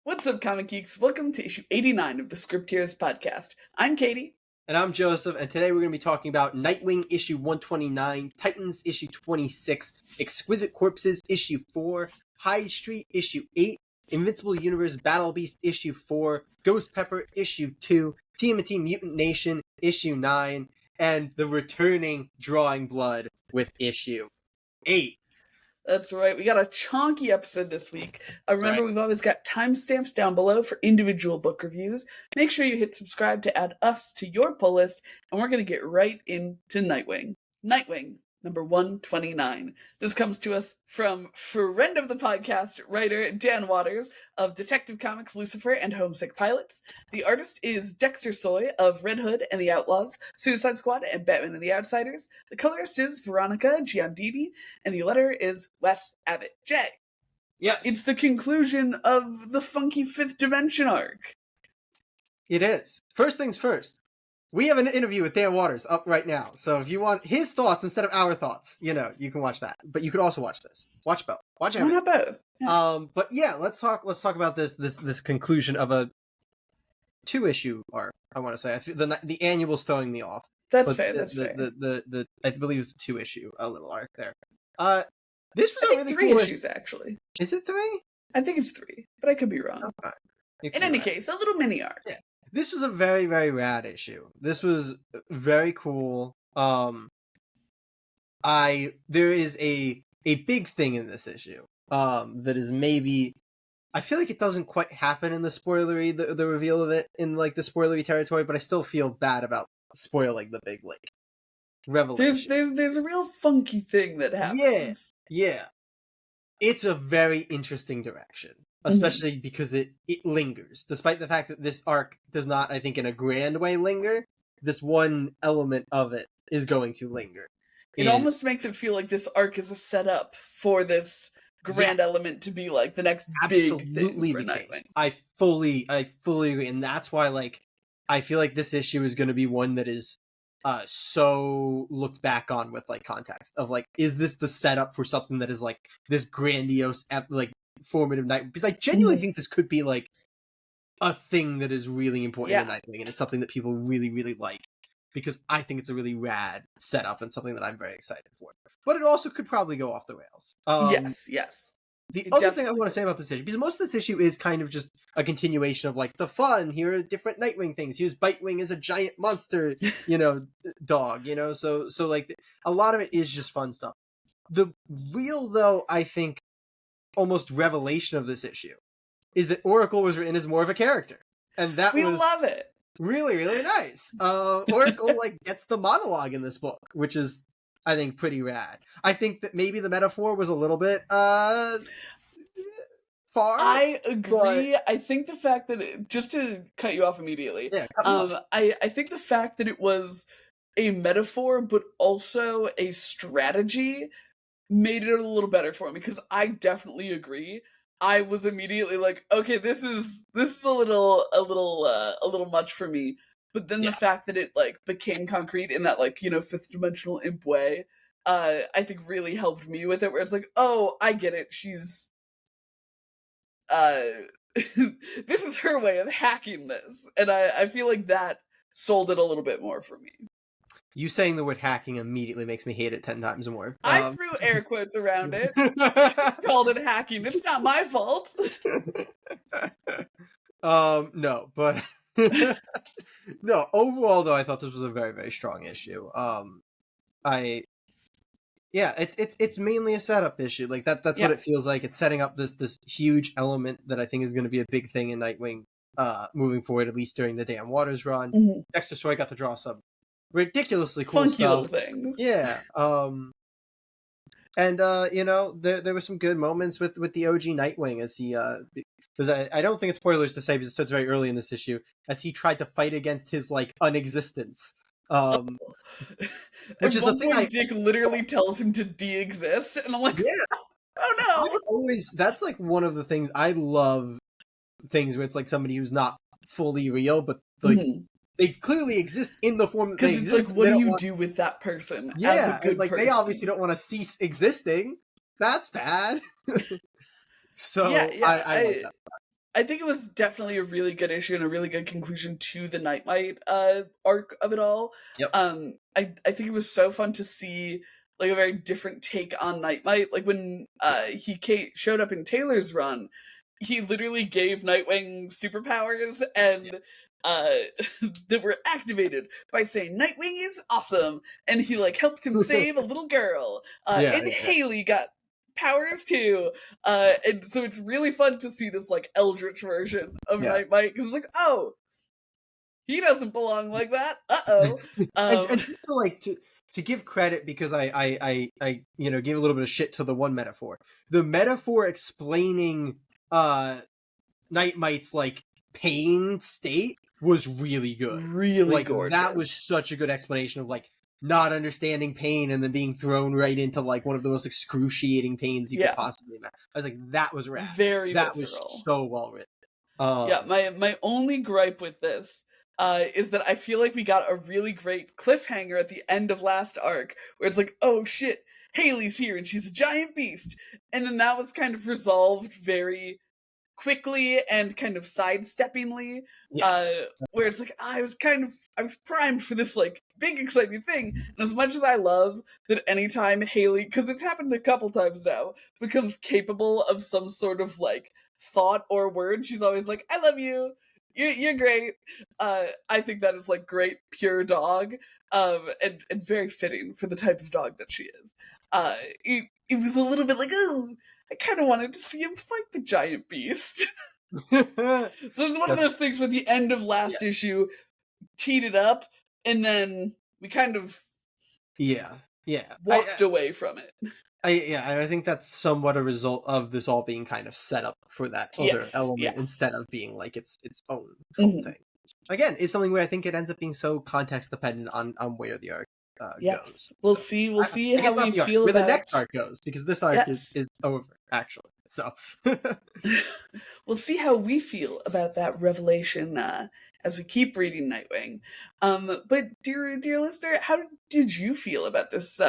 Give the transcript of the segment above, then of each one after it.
What's up, comic geeks? Welcome to issue 89 of the Script Heroes podcast. I'm Katie. And I'm Joseph, and today we're going to be talking about Nightwing issue 129, Titans issue 26, Exquisite Corpses issue 4, Hyde Street issue 8, Invincible Universe Battle Beast issue 4, Ghost Pepper issue 2, TMNT Mutant Nation issue 9, and the returning Drawing Blood with issue 8. That's right, we got a chonky episode this week. Remember, We've always got timestamps down below for individual book reviews. Make sure you hit subscribe to add us to your pull list, and we're going to get right into Nightwing. Nightwing, number 129. This comes to us from friend of the podcast, writer Dan Waters of Detective Comics, Lucifer, and Homesick Pilots. The artist is Dexter Soy of Red Hood and the Outlaws, Suicide Squad, and Batman and the Outsiders. The colorist is Veronica Giandini, and the letterer is Wes Abbott. Jay. Yes. It's the conclusion of the funky Fifth Dimension arc. It is. First things first. We have an interview with Dan Waters up right now, so if you want his thoughts instead of our thoughts, you can watch that. But you could also watch this. Watch both. Watch everything. Why not both? Yeah. But yeah, let's talk about this conclusion of a 2-issue arc. I want to say the annual's throwing me off. That's fair. That's fair. The I believe it's a 2-issue little arc there. This was I a really think 3 cool issues actually. Is it 3? I think it's 3, but I could be wrong. Okay. In any case, a little mini arc. Yeah. This was a very, very rad issue. This was very cool. There is a big thing in this issue. That is maybe, I feel like it doesn't quite happen in the spoilery, the reveal of it in like the spoilery territory, but I still feel bad about spoiling the big like revelation. There's a real funky thing that happens. Yeah. It's a very interesting direction. Especially because it lingers. Despite the fact that this arc does not, I think, in a grand way linger, this one element of it is going to linger. It almost makes it feel like this arc is a setup for this grand element to be like the next big thing for Nightwing. I fully agree. And that's why, like, I feel like this issue is going to be one that is so looked back on with, like, context of, like, is this the setup for something that is, like, this grandiose, like, formative Nightwing, because I genuinely think this could be like a thing that is really important in Nightwing, and it's something that people really, really like, because I think it's a really rad setup and something that I'm very excited for. But it also could probably go off the rails. Yes. The other thing I want to say about this issue, because most of this issue is kind of just a continuation of like the fun. Here are different Nightwing things. Here's Bitewing as a giant monster, dog. So like a lot of it is just fun stuff. The real, though, I think, almost revelation of this issue is that Oracle was written as more of a character, and that we was love it. Really, really nice. Oracle like gets the monologue in this book, which is, I think, pretty rad. I think that maybe the metaphor was a little bit far. I agree. But I think the fact that just to cut you off immediately, I think the fact that it was a metaphor but also a strategy made it a little better for me, because I definitely agree. I was immediately like, okay, this is a little much for me. But then the fact that it like became concrete in that like, fifth dimensional imp way, I think really helped me with it, where it's like, oh, I get it. She's this is her way of hacking this. And I feel like that sold it a little bit more for me. You saying the word hacking immediately makes me hate it 10 times more. I threw air quotes around it. She called it hacking. It's not my fault. No, but no. Overall, though, I thought this was a very, very strong issue. It's mainly a setup issue. Like that's what it feels like. It's setting up this huge element that I think is going to be a big thing in Nightwing, moving forward, at least during the Dan Waters run. Mm-hmm. Dexter Soy got to draw some ridiculously cool funky stuff. Little things. Yeah. And there were some good moments with the OG Nightwing as he because I don't think it's spoilers to say, because it starts very early in this issue, as he tried to fight against his like unexistence. Which is the thing. Dick literally tells him to de-exist, and I'm like, oh no. That's like one of the things I love, things where it's like somebody who's not fully real, but like they clearly exist in the form that they exist. Because it's like, what do you do with that person? Yeah, as a good like person? They obviously don't want to cease existing. That's bad. So I like that. I think it was definitely a really good issue and a really good conclusion to the Nightmite arc of it all. Yep. I think it was so fun to see like a very different take on Nightmite. Like when showed up in Taylor's run, he literally gave Nightwing superpowers and uh that were activated by saying Nightwing is awesome, and he like helped him save a little girl. Yeah, And yeah. Haley got powers too. And so it's really fun to see this like eldritch version of Yeah. Nightmite, because it's like, oh, he doesn't belong like that. Uh-oh. And just to like to give credit, because I you know, gave a little bit of shit to the one metaphor. The metaphor explaining Nightmite's like pain state was really good. Really Like that was gorgeous. such a good explanation of like not understanding pain and then being thrown right into like one of the most excruciating pains you could Yeah. possibly imagine. I was like, that was rad. Very That was visceral. so well written. Yeah, my only gripe with this is that I feel like we got a really great cliffhanger at the end of last arc, where it's like, oh shit, Haley's here and she's a giant beast, and then that was kind of resolved very quickly and kind of sidesteppingly, Yes. where it's like I was primed for this like big exciting thing, and as much as I love that anytime Haley, because it's happened a couple times now, becomes capable of some sort of like thought or word, she's always like, I love you, you're great. I think that is like great pure dog, and very fitting for the type of dog that she is. It was a little bit like, oh, I kind of wanted to see him fight the giant beast. So it's one of those things where the end of last issue teed it up, and then we kind of walked away from it. I think that's somewhat a result of this all being kind of set up for that other element instead of being like its own full thing. Again, it's something where I think it ends up being so context dependent on where the arc goes. We'll So, see. We'll see I how we feel where about the next arc goes, because this arc is over actually. So we'll see how we feel about that revelation as we keep reading Nightwing. But dear listener, how did you feel about this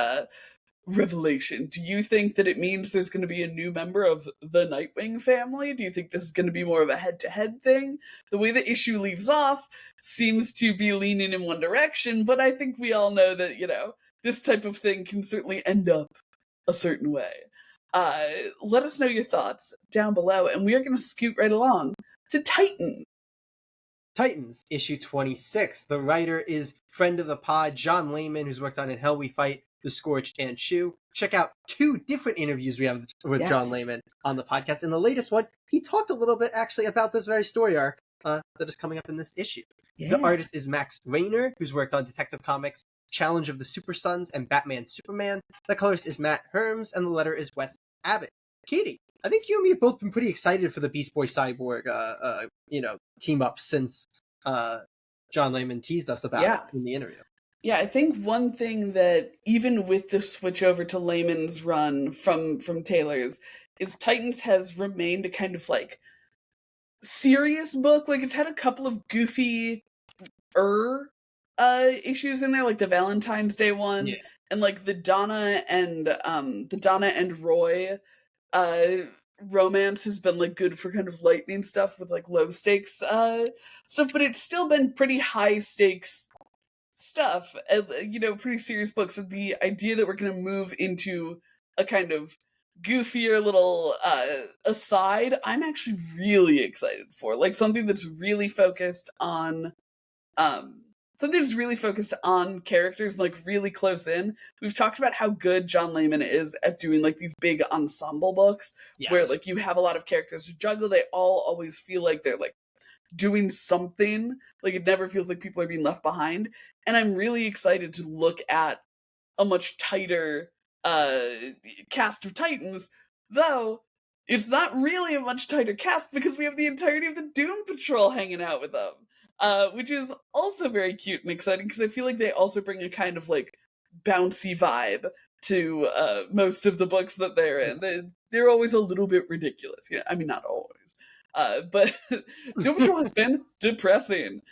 revelation? Do you think that it means there's going to be a new member of the Nightwing family? Do you think this is going to be more of a head-to-head thing? The way the issue leaves off seems to be leaning in one direction, but I think we all know that, you know, this type of thing can certainly end up a certain way. Let us know your thoughts down below, and we are going to scoot right along to Titan. Titans, issue 26. The writer is friend of the pod, John Layman, who's worked on In Hell We Fight, The Scorched and Shoe. Check out 2 different interviews we have with John Layman on the podcast. In the latest one, he talked a little bit actually about this very story arc that is coming up in this issue. The artist is Max Rayner, who's worked on Detective Comics, Challenge of the Super Sons, and Batman Superman. The colorist is Matt Herms, and the letter is Wes Abbott. Katie, I think you and me have both been pretty excited for the Beast Boy Cyborg, team up since John Layman teased us about it in the interview. Yeah, I think one thing that even with the switch over to Layman's run from Taylor's is Titans has remained a kind of like serious book. Like it's had a couple of goofy issues in there, like the Valentine's Day one, and like the Donna and Roy romance has been like good for kind of lightning stuff with like low stakes stuff, but it's still been pretty high stakes stuff, you know, pretty serious books. And the idea that we're going to move into a kind of goofier little aside, I'm actually really excited for, like something that's really focused on characters and like really close in. We've talked about how good John Layman is at doing like these big ensemble books where like you have a lot of characters to juggle. They all always feel like they're like doing something. Like it never feels like people are being left behind. And I'm really excited to look at a much tighter cast of Titans, though it's not really a much tighter cast because we have the entirety of the Doom Patrol hanging out with them. Which is also very cute and exciting because I feel like they also bring a kind of like bouncy vibe to most of the books that they're in. They're always a little bit ridiculous. You know, I mean, not always. But Doom Patrol has been depressing.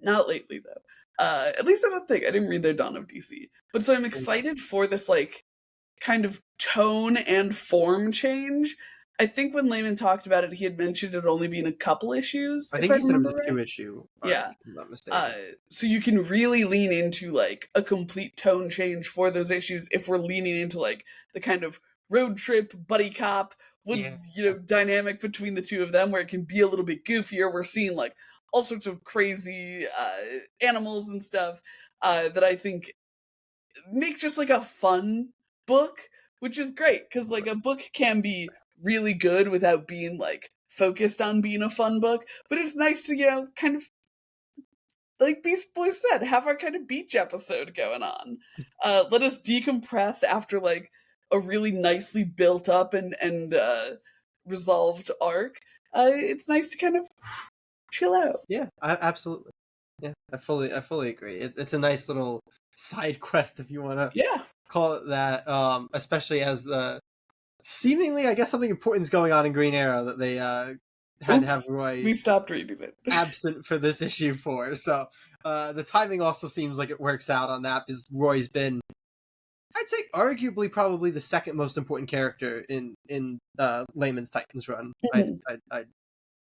Not lately, though. At least I don't think. I didn't read their Dawn of DC. But so I'm excited for this like kind of tone and form change. I think when Layman talked about it, he had mentioned it only being a couple issues. I If think I he said it remember was a right. 2-issue arc, Yeah. if I'm not mistaken. So you can really lean into like a complete tone change for those issues if we're leaning into like the kind of road trip buddy cop with dynamic between the two of them, where it can be a little bit goofier. We're seeing like all sorts of crazy animals and stuff that I think make just like a fun book, which is great because like a book can be really good without being like focused on being a fun book, but it's nice to kind of, like Beast Boy said, have our kind of beach episode going on. Let us decompress after like a really nicely built up and resolved arc. It's nice to kind of chill out. Yeah, absolutely. Yeah, I fully agree. It's a nice little side quest, if you want to Yeah. call it that. Especially as the seemingly, I guess, something important is going on in Green Arrow that they had to have Roy We stopped reading it. absent for this issue for. So the timing also seems like it works out on that, because Roy's been, I'd say, arguably probably the second most important character in Layman's Titans run. I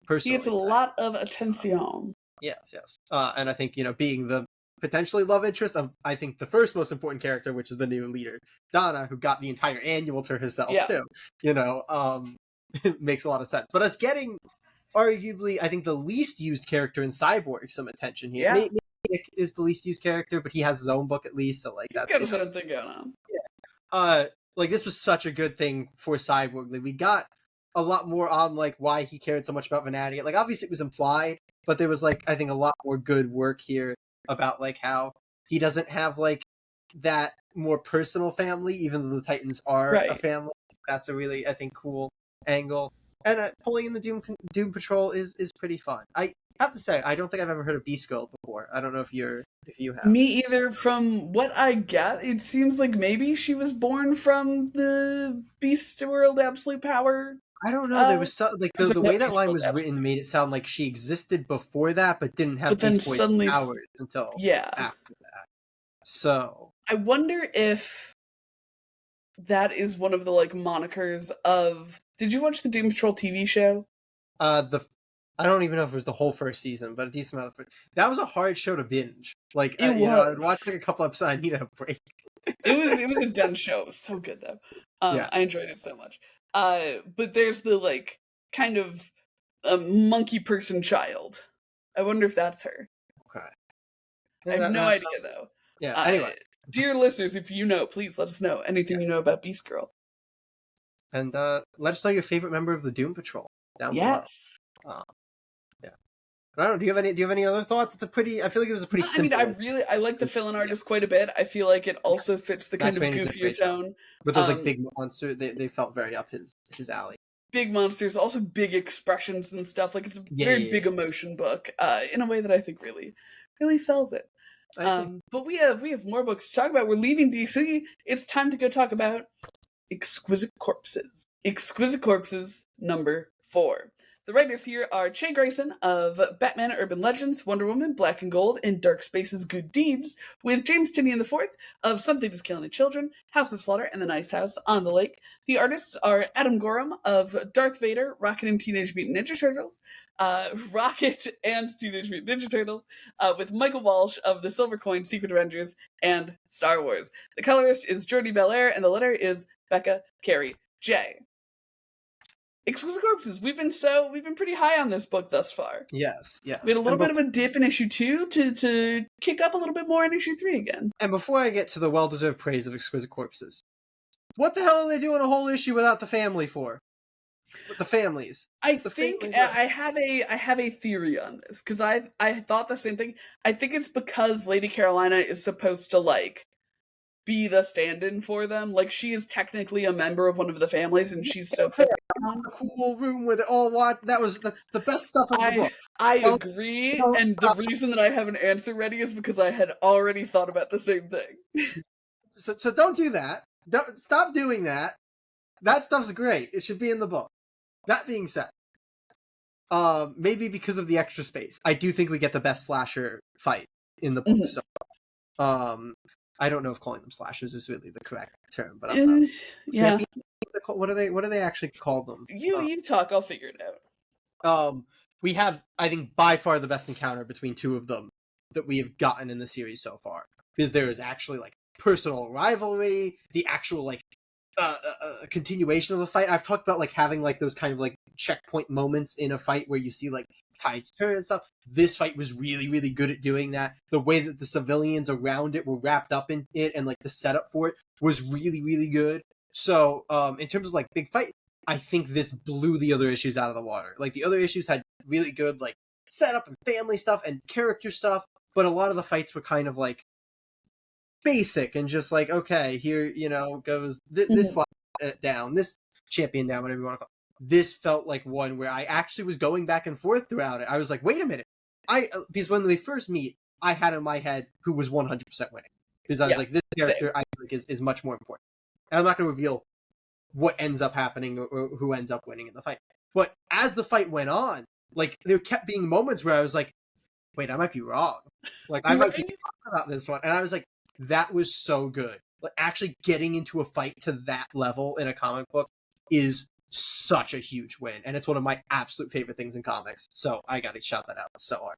personally, He gets a lot of attention. Yes. And I think, being the potentially love interest of, I think, the first most important character, which is the new leader, Donna, who got the entire annual to herself, too. It makes a lot of sense. But us getting, arguably, I think, the least used character in Cyborg some attention here. Yeah. Maybe Nick is the least used character, but he has his own book at least, so, like, He's got his own thing going on. Yeah. Like, this was such a good thing for Cyborg. Like, we got a lot more on, like, why he cared so much about Vanadium. Like, obviously it was implied, but there was, like, I think a lot more good work here about, like, how he doesn't have, like, that more personal family, even though the Titans are a family. That's a really, I think, cool angle. And pulling in the Doom Patrol is pretty fun. I have to say, I don't think I've ever heard of Beast Girl before. I don't know if you have. Me either. From what I get, it seems like maybe she was born from the Beast World Absolute Power. I don't know. There was some, like, the way that line was written made it sound like she existed before that, but didn't have Beast Boy powers until after that. So I wonder if that is one of the like monikers of. Did you watch the Doom Patrol TV show? I don't even know if it was the whole first season, but a decent amount of that was a hard show to binge. Like, it was. I'd watch like a couple episodes. I needed a break. It was a dense show. It was so good though. I enjoyed it so much. But there's the like kind of monkey person child. I wonder if that's her. Okay. I have no idea though. Yeah. Anyway, dear listeners, if you know, please let us know anything you know about Beast Girl. And let us know your favorite member of the Doom Patrol down below. Yeah. I don't know. Do you have any other thoughts? I feel like it was a pretty simple. I like the fill-in artist quite a bit. I feel like it also fits the kind of goofier tone. With those like big monsters, they felt very up his alley. Big monsters, also big expressions and stuff. Like, it's a very big emotion book, in a way that I think really, really sells it. But we have more books to talk about. We're leaving DC. It's time to go talk about Exquisite Corpses. Exquisite Corpses number 4. The writers here are Che Grayson of Batman Urban Legends, Wonder Woman, Black and Gold, and Dark Spaces Good Deeds, with James Tynion IV of Something is Killing the Children, House of Slaughter, and The Nice House on the Lake. The artists are Adam Gorham of Darth Vader, Rocket and Teenage Mutant Ninja Turtles, with Michael Walsh of The Silver Coin, Secret Avengers, and Star Wars. The colorist is Jordi Belair, and the letter is Becca Carey J. Exquisite Corpses. We've been pretty high on this book thus far. Yes. We had a little bit of a dip in issue 2 to kick up a little bit more in issue 3 again. And before I get to the well-deserved praise of Exquisite Corpses, what the hell are they doing a whole issue without the family for? With the families. I have a theory on this, because I thought the same thing. I think it's because Lady Carolina is supposed to like be the stand-in for them. Like, she is technically a member of one of the families, and she's so focused on a cool room where they all watch. That's the best stuff in the book. I agree, and the reason that I have an answer ready is because I had already thought about the same thing. So don't do that. Don't stop doing that. That stuff's great. It should be in the book. That being said, maybe because of the extra space, I do think we get the best slasher fight in the book. So, I don't know if calling them slashers is really the correct term, but Yeah. what do they actually call them? You talk, I'll figure it out. We have, I think, by far the best encounter between two of them that we have gotten in the series so far, because there is actually like personal rivalry, the actual like continuation of a fight. I've talked about like having like those kind of like checkpoint moments in a fight where you see like tides turn and stuff. This fight was really, really good at doing that. The way that the civilians around it were wrapped up in it and like the setup for it was really, really good. So, in terms of like big fight, I think this blew the other issues out of the water. Like the other issues had really good like setup and family stuff and character stuff, but a lot of the fights were kind of like basic and just like, okay, here, goes this slide down, this champion down, whatever you want to call it. This felt like one where I actually was going back and forth throughout it. I was like, wait a minute. Because when we first meet, I had in my head who was 100% winning. Because I was like, this character I think is much more important. And I'm not going to reveal what ends up happening or who ends up winning in the fight. But as the fight went on, like there kept being moments where I was like, wait, I might be wrong. Like I might be wrong about this one. And I was like, that was so good. Like actually getting into a fight to that level in a comic book is such a huge win. And it's one of my absolute favorite things in comics. So I gotta shout that out so hard.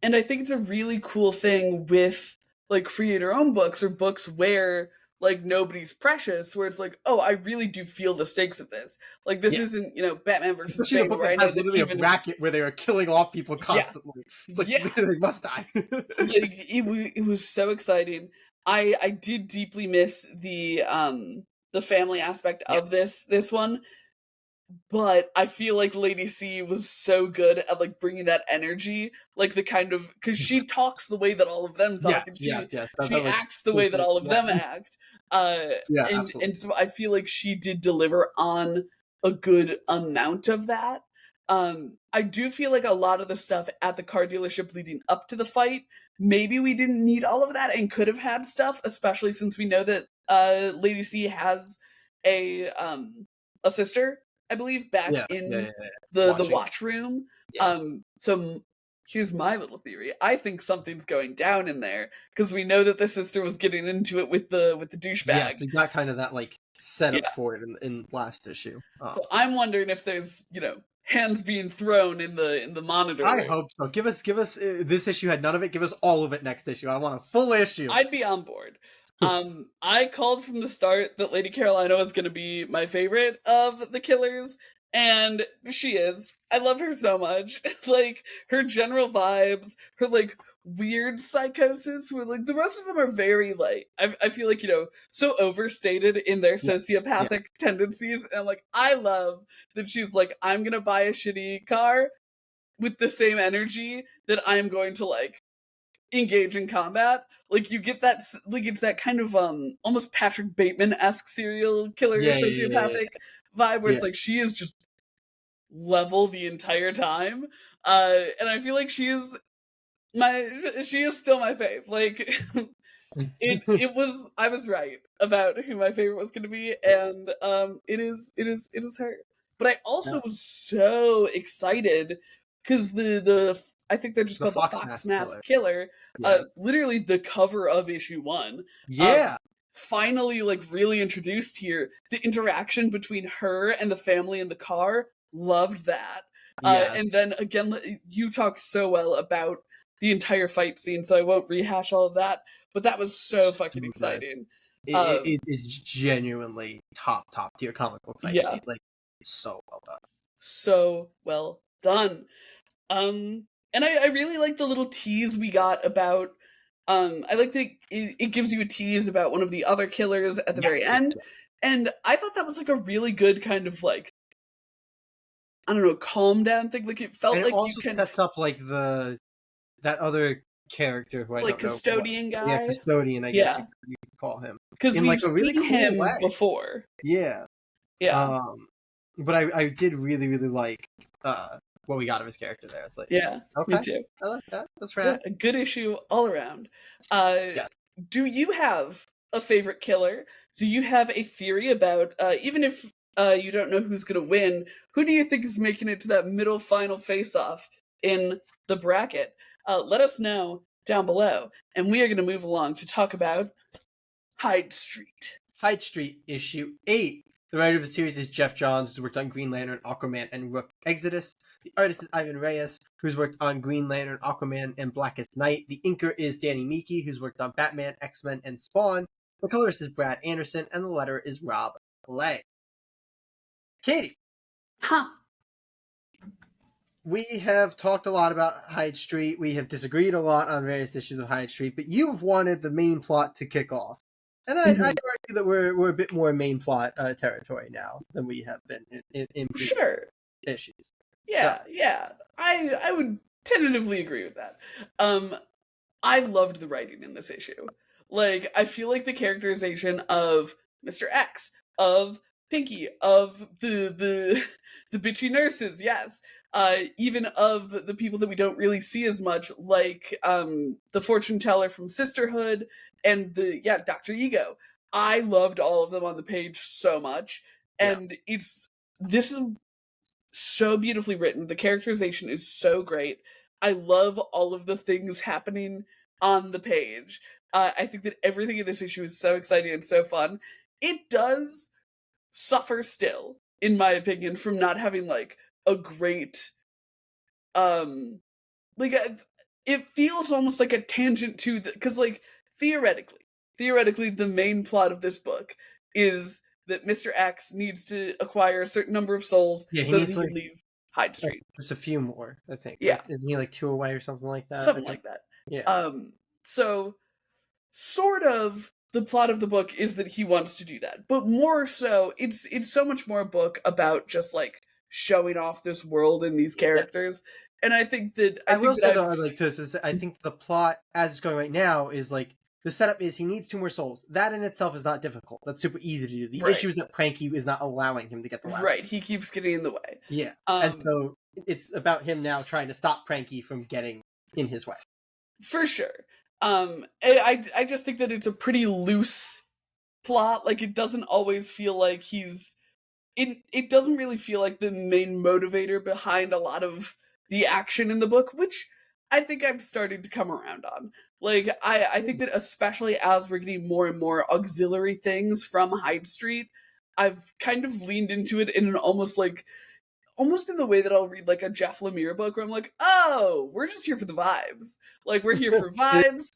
And I think it's a really cool thing with like creator-owned books or books where like nobody's precious, where it's like, oh, I really do feel the stakes of this. Like this isn't, Batman versus Especially a book that has literally a bracket where they are killing off people constantly. It's like they must die. it was so exciting. I did deeply miss the family aspect of this one. But I feel like Lady C was so good at like bringing that energy, like the kind of, because she talks the way that all of them talk, and she acts the way that all of them act. And so I feel like she did deliver on a good amount of that. I do feel like a lot of the stuff at the car dealership leading up to the fight, maybe we didn't need all of that and could have had stuff, especially since we know that Lady C has a sister, I believe, back in the watch room. So here's my little theory. I think something's going down in there because we know that the sister was getting into it with the douchebag. Yes, we got kind of that like setup for it in last issue. So I'm wondering if there's hands being thrown in the monitor. I hope so. Give us this issue had none of it. Give us all of it next issue. I want a full issue. I'd be on board. I called from the start that Lady Carolina was going to be my favorite of the killers, and she is. I love her so much. Like, her general vibes, her, like, weird psychosis, where, like, the rest of them are very, like, I feel like, so overstated in their sociopathic tendencies, and, like, I love that she's like, I'm gonna buy a shitty car with the same energy that I'm going to, like, engage in combat. Like you get that, like it's that kind of almost Patrick Bateman-esque serial killer sociopathic vibe where it's like she is just level the entire time, and I feel like she is still my fave. Like it was, I was right about who my favorite was going to be, and it is her. But I also was so excited because the I think they're just called the Fox Mask Killer. Literally the cover of issue 1. Finally, like, really introduced here. The interaction between her and the family in the car, loved that. And then, again, you talked so well about the entire fight scene, so I won't rehash all of that, but that was so fucking exciting. It is genuinely top tier comic book fight scene. Like, so well done. So well done. And I really like the little tease we got about, I like that it gives you a tease about one of the other killers at the very end, and I thought that was like a really good kind of like, I don't know, calm down thing. Like it felt and like it also you can sets up like that other character who I don't know. Custodian guy. Yeah, Custodian, I guess you could call him. Because we've like seen cool him before. Yeah. But I did really, really like what we got of his character there. It's like, me too. I like that. That's right. A good issue all around. Do you have a favorite killer? Do you have a theory about, even if you don't know who's going to win, who do you think is making it to that middle final face-off in the bracket? Let us know down below. And we are going to move along to talk about Hyde Street. Hyde Street, issue 8. The writer of the series is Jeff Johns, who's worked on Green Lantern, Aquaman, and Rook Exodus. The artist is Ivan Reyes, who's worked on Green Lantern, Aquaman, and Blackest Night. The inker is Danny Miki, who's worked on Batman, X-Men, and Spawn. The colorist is Brad Anderson, and the letterer is Rob Lay. Katie. Huh. We have talked a lot about Hyde Street. We have disagreed a lot on various issues of Hyde Street, but you've wanted the main plot to kick off. And I'd argue that we're a bit more main plot territory now than we have been in previous issues. Yeah, yeah. I would tentatively agree with that. I loved the writing in this issue. Like, I feel like the characterization of Mr. X, of Pinky, of the bitchy nurses, yes. Even of the people that we don't really see as much, like the fortune teller from Sisterhood and Dr. Ego. I loved all of them on the page so much, and this is so beautifully written. The characterization is so great. I love all of the things happening on the page. I think that everything in this issue is so exciting and so fun. It does suffer still, in my opinion, from not having like a great it feels almost like a tangent to because like theoretically the main plot of this book is that Mr. X needs to acquire a certain number of souls so that he can leave Hyde Street. Just a few more, I think. Yeah. Like, isn't he like 2 away or something like that? Something like that. Yeah. So sort of the plot of the book is that he wants to do that, but more so it's so much more a book about just like showing off this world and these characters. And I think that I think the plot as it's going right now is like the setup is he needs 2 more souls. That in itself is not difficult. That's super easy to do. The issue is that Pranky is not allowing him to get the last. Right, he keeps getting in the way. Yeah, and so it's about him now trying to stop Pranky from getting in his way. For sure. I just think that it's a pretty loose plot. Like, it doesn't always feel like it doesn't really feel like the main motivator behind a lot of the action in the book, which I think I'm starting to come around on. Like, I think that especially as we're getting more and more auxiliary things from Hyde Street, I've kind of leaned into it in an almost in the way that I'll read like a Jeff Lemire book where I'm like, oh, we're just here for the vibes. Like, we're here for vibes,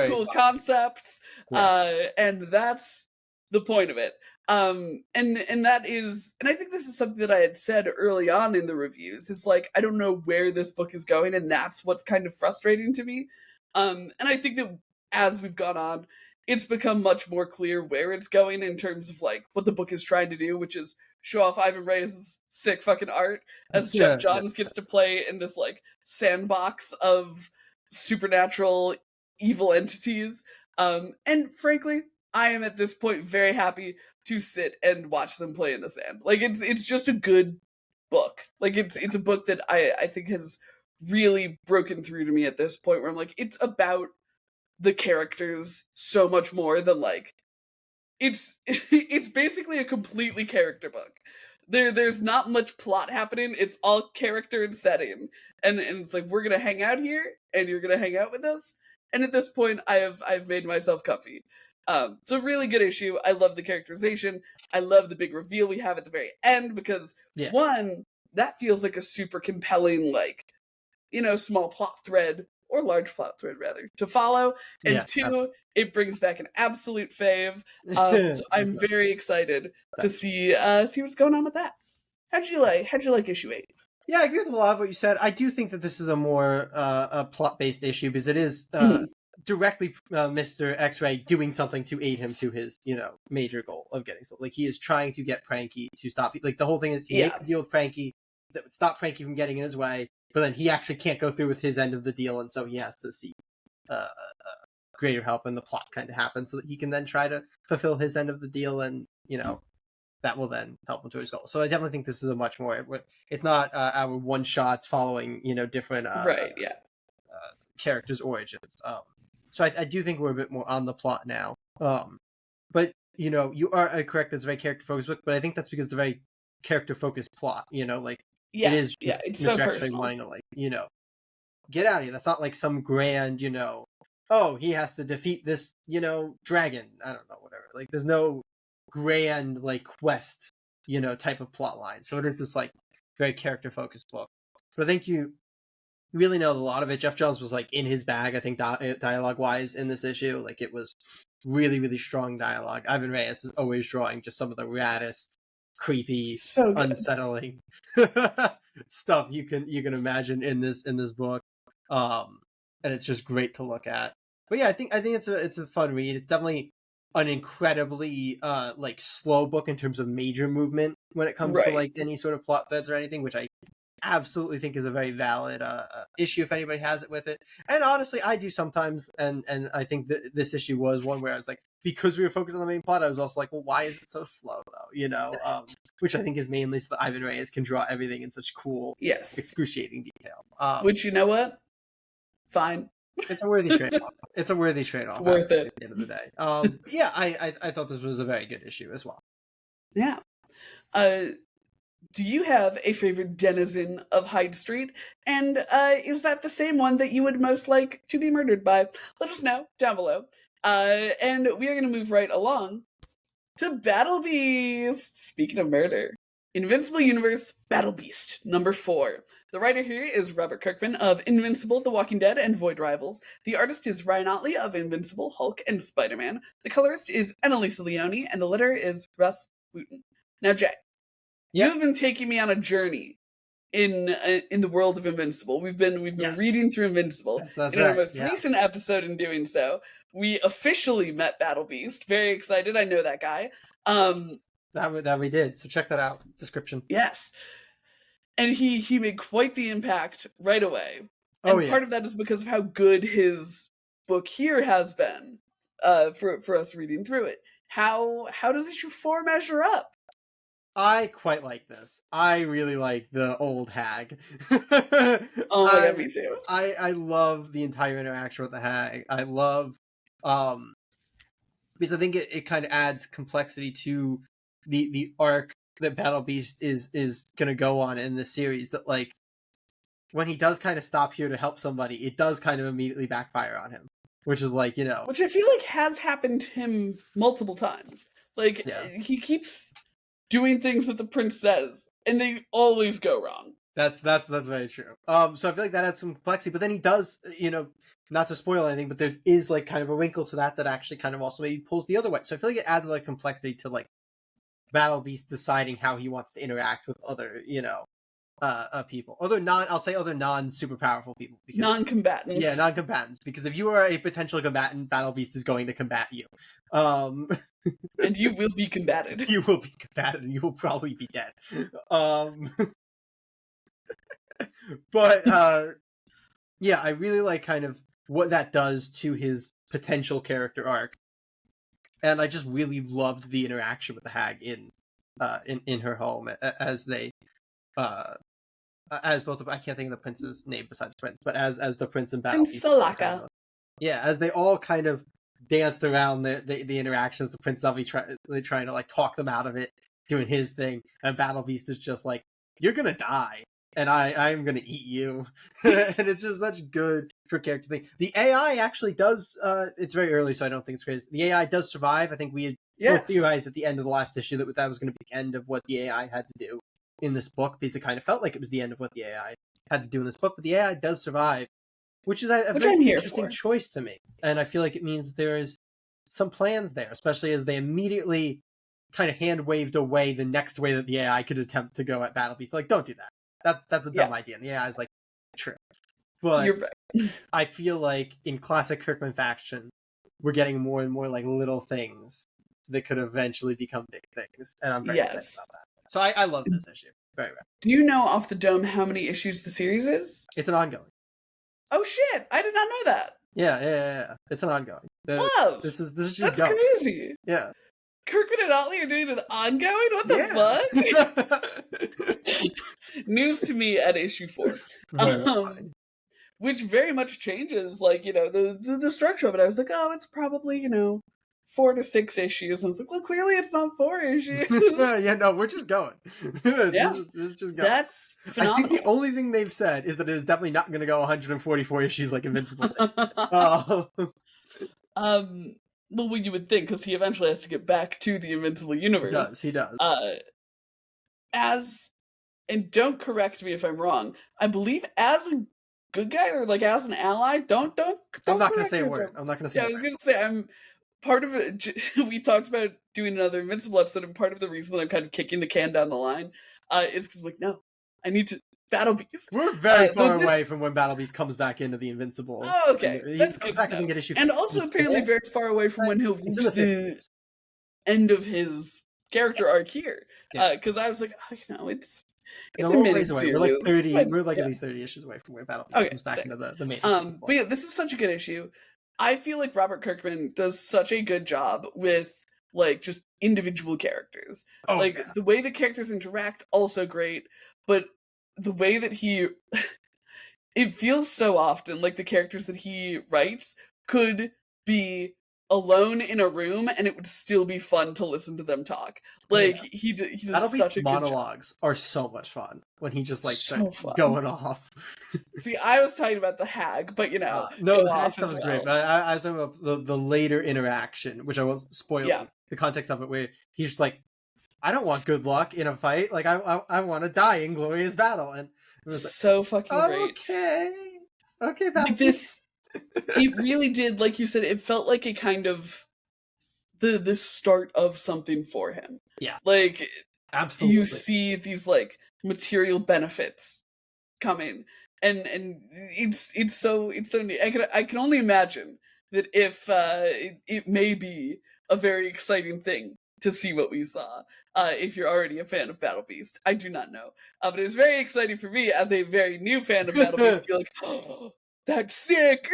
cool concepts, and that's the point of it. And I think this is something that I had said early on in the reviews, is like, I don't know where this book is going, and that's what's kind of frustrating to me. And I think that as we've gone on, it's become much more clear where it's going in terms of like what the book is trying to do, which is show off Ivan Reyes' sick fucking art as Jeff Johns gets to play in this like sandbox of supernatural evil entities. And frankly, I am at this point very happy to sit and watch them play in the sand. Like, it's just a good book. Like, it's a book that I think has really broken through to me at this point where I'm like, it's about the characters so much more than like it's basically a completely character book. There's not much plot happening. It's all character and setting. And it's like, we're gonna hang out here and you're gonna hang out with us. And at this point I've made myself comfy. It's a really good issue. I love the characterization. I love the big reveal we have at the very end because one, that feels like a super compelling, like, you know, small plot thread, or large plot thread rather, to follow. And two, it brings back an absolute fave. So I'm very excited to see what's going on with that. How'd you like issue 8? Yeah, I agree with a lot of what you said. I do think that this is a more a plot-based issue because it is directly Mr. X-Ray doing something to aid him to his, you know, major goal of getting sold. Like, he is trying to get Pranky to stop. Like, the whole thing is he makes a deal with Pranky that would stop Pranky from getting in his way, but then he actually can't go through with his end of the deal, and so he has to seek greater help, and the plot kind of happens so that he can then try to fulfill his end of the deal, and, you know, that will then help him to his goal. So I definitely think this is a much more, it's not our one-shots following, you know, different characters' origins. So I do think we're a bit more on the plot now. But, you know, you are correct, it's a very character-focused book, but I think that's because it's a very character-focused plot, you know, like, it is just it's Mr. so X-Ray personal. wanting to, like, you know, get out of here. That's not like some grand, you know, oh, he has to defeat this, dragon. I don't know, whatever. Like, there's no grand, like, quest, type of plot line. So it is this, like, very character focused book. But I think you really nailed a lot of it. Jeff Johns was, like, in his bag, I think, dialogue wise in this issue. Like, it was really, really strong dialogue. Ivan Reyes is always drawing just some of the raddest, creepy, So good. unsettling stuff you can imagine in this book. And it's just great to look at. But yeah, I think it's a fun read. It's definitely an incredibly like slow book in terms of major movement when it comes to like any sort of plot threads or anything, which I absolutely think is a very valid issue if anybody has it with it. And honestly, I do sometimes, and I think that this issue was one where I was like, because we were focused on the main plot, I was also like, well, why is it so slow though? Which I think is mainly so that Ivan Reyes can draw everything in such cool, excruciating detail. Which, you know what? Fine. It's a worthy trade-off. It's a worthy trade-off. Worth it. At the end of the day. Yeah, I thought this was a very good issue as well. Yeah. Do you have a favorite denizen of Hyde Street? And is that the same one that you would most like to be murdered by? Let us know down below. And we are going to move right along to Battle Beast. Speaking of murder, Invincible Universe Battle Beast number 4. The writer here is Robert Kirkman of Invincible, The Walking Dead, and Void Rivals. The artist is Ryan Otley of Invincible, Hulk, and Spider-Man. The colorist is Annalisa Leone, and the letterer is Russ Wooten. Now, Jay, you've been taking me on a journey in the world of Invincible. We've been reading through Invincible. That's in right. our most recent episode, in doing so, we officially met Battle Beast. Very excited. I know that guy. That we did. So check that out. Description. Yes. And he made quite the impact right away. And part of that is because of how good his book here has been for us reading through it. How does issue 4 measure up? I quite like this. I really like the old hag. Oh my god, me too. I love the entire interaction with the hag. I love because I think it kind of adds complexity to the arc that Battle Beast is gonna go on in this series, that like when he does kind of stop here to help somebody, it does kind of immediately backfire on him, which is like, which I feel like has happened to him multiple times. Like he keeps doing things that the prince says and they always go wrong. That's very true. So I feel like that adds some complexity, but then he does, not to spoil anything, but there is like kind of a wrinkle to that actually kind of also maybe pulls the other way. So I feel like it adds like complexity to like Battle Beast deciding how he wants to interact with other, people. Other non super powerful people. Because, non-combatants. Yeah, non-combatants. Because if you are a potential combatant, Battle Beast is going to combat you. And you will be combated. You will be combated and you will probably be dead. But yeah, I really like kind of what that does to his potential character arc. And I just really loved the interaction with the hag in her home as they as both I can't think of the prince's name besides Prince, but as the prince and Battle Beast. Salaka. Yeah, as they all kind of danced around the interactions, the prince obviously trying to like talk them out of it, doing his thing, and Battle Beast is just like, you're gonna die and I'm gonna eat you. And it's just such good for character thing. The AI actually does it's very early, so I don't think it's crazy. The AI does survive. I think we had both theorized at the end of the last issue that was going to be the end of what the AI had to do in this book, because it kind of felt like it was the end of what the AI had to do in this book, but the AI does survive, which is a very interesting choice to me. And I feel like it means there's some plans there, especially as they immediately kind of hand-waved away the next way that the AI could attempt to go at Battle Beast. Like, don't do that. That's a dumb idea. And the AI is like, true. But you're right. I feel like in classic Kirkman faction, we're getting more and more like little things that could eventually become big things. And I'm very excited about that. So I love this issue. Very right. Do you know off the dome how many issues the series is? It's an ongoing. Oh shit! I did not know that. Yeah. It's an ongoing. Love. This is just that's going. Crazy. Yeah. Kirkman and Otley are doing an ongoing? What the fuck? News to me at issue 4. Which very much changes, like, the structure of it. I was like, oh, it's probably, 4 to 6 issues. And I was like, well, clearly it's not 4 issues. Yeah, no, we're just going. Yeah, this is just going. that's I think phenomenal. the only thing they've said is that it is definitely not going to go 144 issues like Invincible did. Well, you would think, because he eventually has to get back to the Invincible universe. He does. As, and don't correct me if I'm wrong, I believe as a good guy or like as an ally, don't I'm not going to correct say me a if word. I'm- I'm not going to say Yeah, a I was word. gonna say I'm part of it. We talked about doing another Invincible episode, and part of the reason that I'm kind of kicking the can down the line is because like, no, I need to Battle Beast. We're very far this- away from when Battle Beast comes back into the Invincible. Oh, okay, He that's comes good back, to I think, know. at issue And also 56. apparently very far away from when he'll It's reach in the the 50s. end of his character arc here. Yeah. Because I was like, oh, you know, it's No, a we're mini ways away. series. We're like 30. but- We're like yeah. at least 30 issues away from where Battle Beast Okay, comes back sick. into the main. But yeah, this is such a good issue. I feel like Robert Kirkman does such a good job with like just individual characters. Oh, like yeah. the way the characters interact, also great, but the way that he it feels so often like the characters that he writes could be alone in a room and it would still be fun to listen to them talk. Like he does Battle such Beast a good job. monologues are so much fun when he just like So starts fun. going off. See, I was talking about the hag, but you know, No, go the hag off stuff as is well. great, but I was talking about the later interaction, which I won't spoil Yeah. the context of it, where he's just like, I don't want good luck in a fight. Like I want to die in glorious battle, and it was like, So fucking great. Okay, Battle Like this, it really did, like you said, it felt like a kind of the start of something for him. Yeah. Like Absolutely. you see these like material benefits coming, and it's so neat. I can only imagine that if it may be a very exciting thing to see what we saw. If you're already a fan of Battle Beast, I do not know, but it was very exciting for me as a very new fan of Battle Beast to be like, oh, that's sick.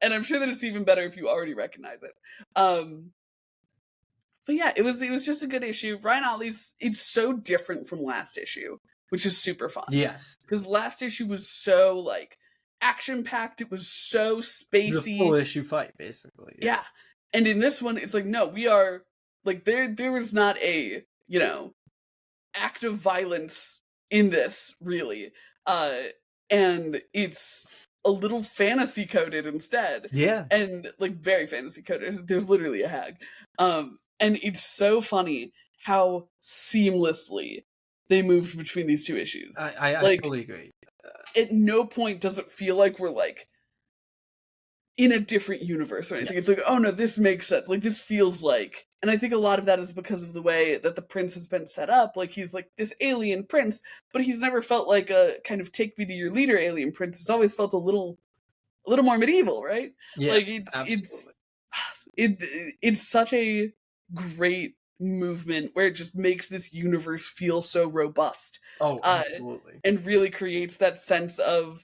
And I'm sure that it's even better if you already recognize it. But yeah, it was just a good issue. Ryan Otley's, it's so different from last issue, which is super fun. Yes. Because last issue was so like action packed. It was so spacey. It was a full issue fight, basically. Yeah. And in this one, it's like, no, we are like there was not a, you know, act of violence in this, really. And it's a little fantasy coded instead. Yeah. And like very fantasy coded. There's literally a hag. And it's so funny how seamlessly they moved between these two issues. I like, fully agree. At no point does it feel like we're like in a different universe or anything. It's like, oh no, this makes sense. Like this feels like, and I think a lot of that is because of the way that the prince has been set up. Like he's like this alien prince, but he's never felt like a kind of take me to your leader alien prince. It's always felt a little more medieval, right? Yeah, like it's such a great movement where it just makes this universe feel so robust. Oh, absolutely. And really creates that sense of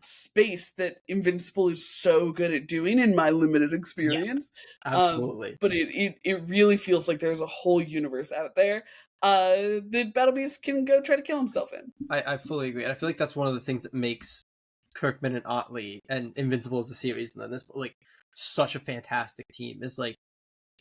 space that Invincible is so good at doing in my limited experience. Absolutely. But it really feels like there's a whole universe out there that Battle Beast can go try to kill himself in. I fully agree. And I feel like that's one of the things that makes Kirkman and Otley and Invincible as a series, and then this like such a fantastic team. Is like,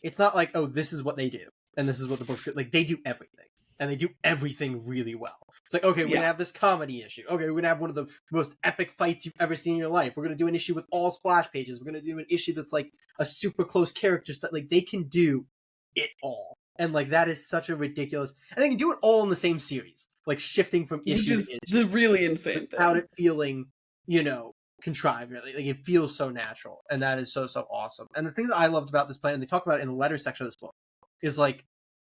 it's not like, oh, this is what they do and this is what the book, like they do everything and they do everything really well. It's like, okay, we're gonna have this comedy issue. Okay, we're gonna have one of the most epic fights you've ever seen in your life. We're gonna do an issue with all splash pages. We're gonna do an issue that's like a super close character stuff. Like they can do it all, and like that is such a ridiculous. And they can do it all in the same series, like shifting from issue Which is to issue, the really insane without thing. it feeling, you know, contrived. Really, like it feels so natural, and that is so awesome. And the thing that I loved about this plan, and they talk about it in the letter section of this book, is like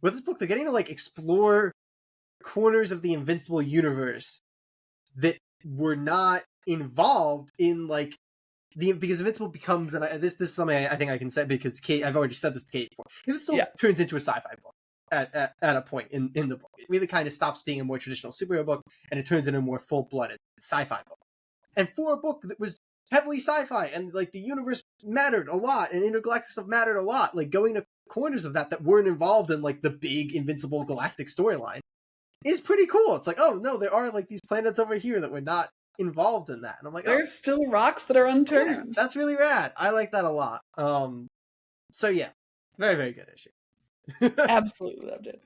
with this book they're getting to like explore corners of the Invincible universe that were not involved in like because Invincible becomes, and this is something I think I can say because Kate, I've already said this to Kate before. It still turns into a sci-fi book at a point in the book. It really kind of stops being a more traditional superhero book and it turns into a more full-blooded sci-fi book. And for a book that was heavily sci-fi and like the universe mattered a lot and intergalactic stuff mattered a lot, like going to corners of that weren't involved in like the big Invincible galactic storyline is pretty cool. It's like, oh no, there are like these planets over here that were not involved in that, and I'm like, there's still rocks that are unturned. Yeah, that's really rad. I like that a lot. So yeah, Very, very good issue. Absolutely loved it.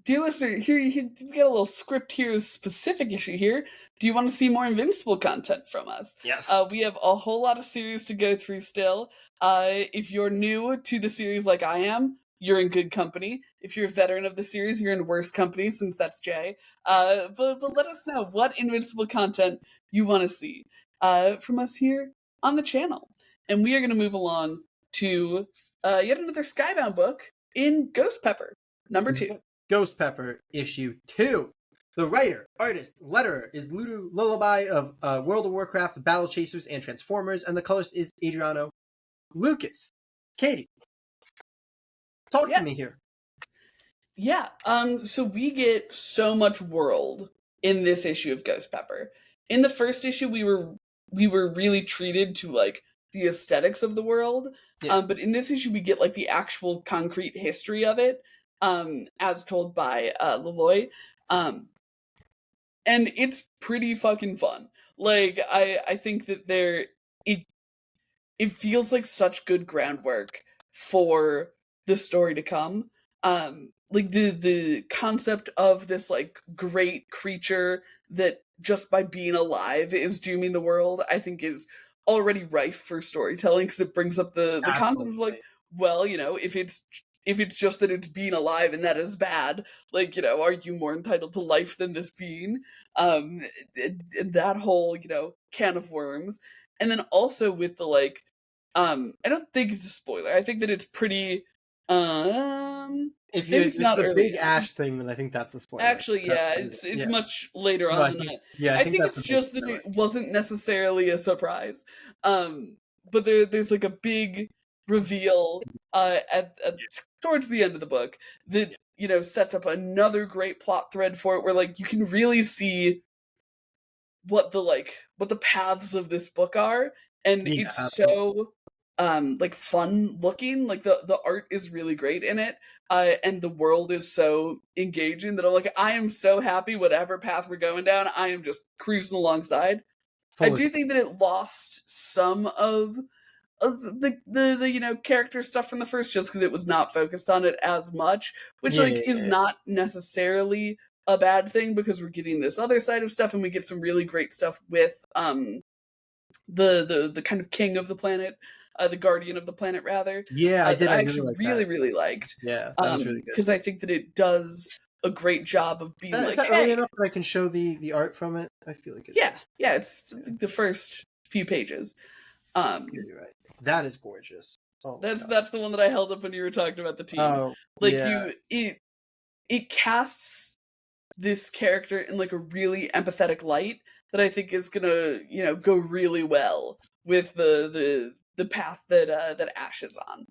Dear listener, here you get a little script here, specific issue here. Do you want to see more Invincible content from us? Yes. We have a whole lot of series to go through still. If you're new to the series like I am, you're in good company. If you're a veteran of the series, you're in worse company, since that's Jay. But let us know what Invincible content you want to see from us here on the channel. And we are going to move along to yet another Skybound book in Ghost Pepper, number 2. Ghost Pepper, issue 2. The writer, artist, letterer is Ludo Lullaby of World of Warcraft, Battle Chasers, and Transformers, and the colorist is Adriano Lucas. Katie, talk to me here. Yeah, so we get so much world in this issue of Ghost Pepper. In the first issue, we were really treated to like the aesthetics of the world. Yeah. But in this issue, we get like the actual concrete history of it, as told by Leloy. And it's pretty fucking fun. Like I think that it feels like such good groundwork for the story to come. Like the concept of this like great creature that just by being alive is dooming the world, I think is already rife for storytelling, because it brings up the concept of like, well, you know, if it's just that it's being alive and that is bad, like, you know, are you more entitled to life than this being? And that whole, you know, can of worms. And then also with the like, I don't think it's a spoiler. I think that it's pretty if maybe it's not the big on. Ash thing, then I think that's a spoiler. Actually, yeah, it's much later no, on than that. Yeah, I think it's just that it wasn't necessarily a surprise. But there's like a big reveal at towards the end of the book that, you know, sets up another great plot thread for it, where like you can really see what the paths of this book are, and it's so like fun looking. Like the art is really great in it, and the world is so engaging that I'm like, I am so happy whatever path we're going down, I am just cruising alongside. I do think that it lost some of the you know, character stuff from the first, just because it was not focused on it as much, which is not necessarily a bad thing, because we're getting this other side of stuff, and we get some really great stuff with the kind of king of the planet, the guardian of the planet rather. I did. I actually really liked. Yeah, that was really good, because I think that it does a great job of being is that hey, early enough that I can show the art from it? I feel like it's the first few pages. You're right. That is gorgeous. Oh, that's the one that I held up when you were talking about the team. Oh, like it casts this character in like a really empathetic light that I think is gonna, you know, go really well with the path that Ash is on.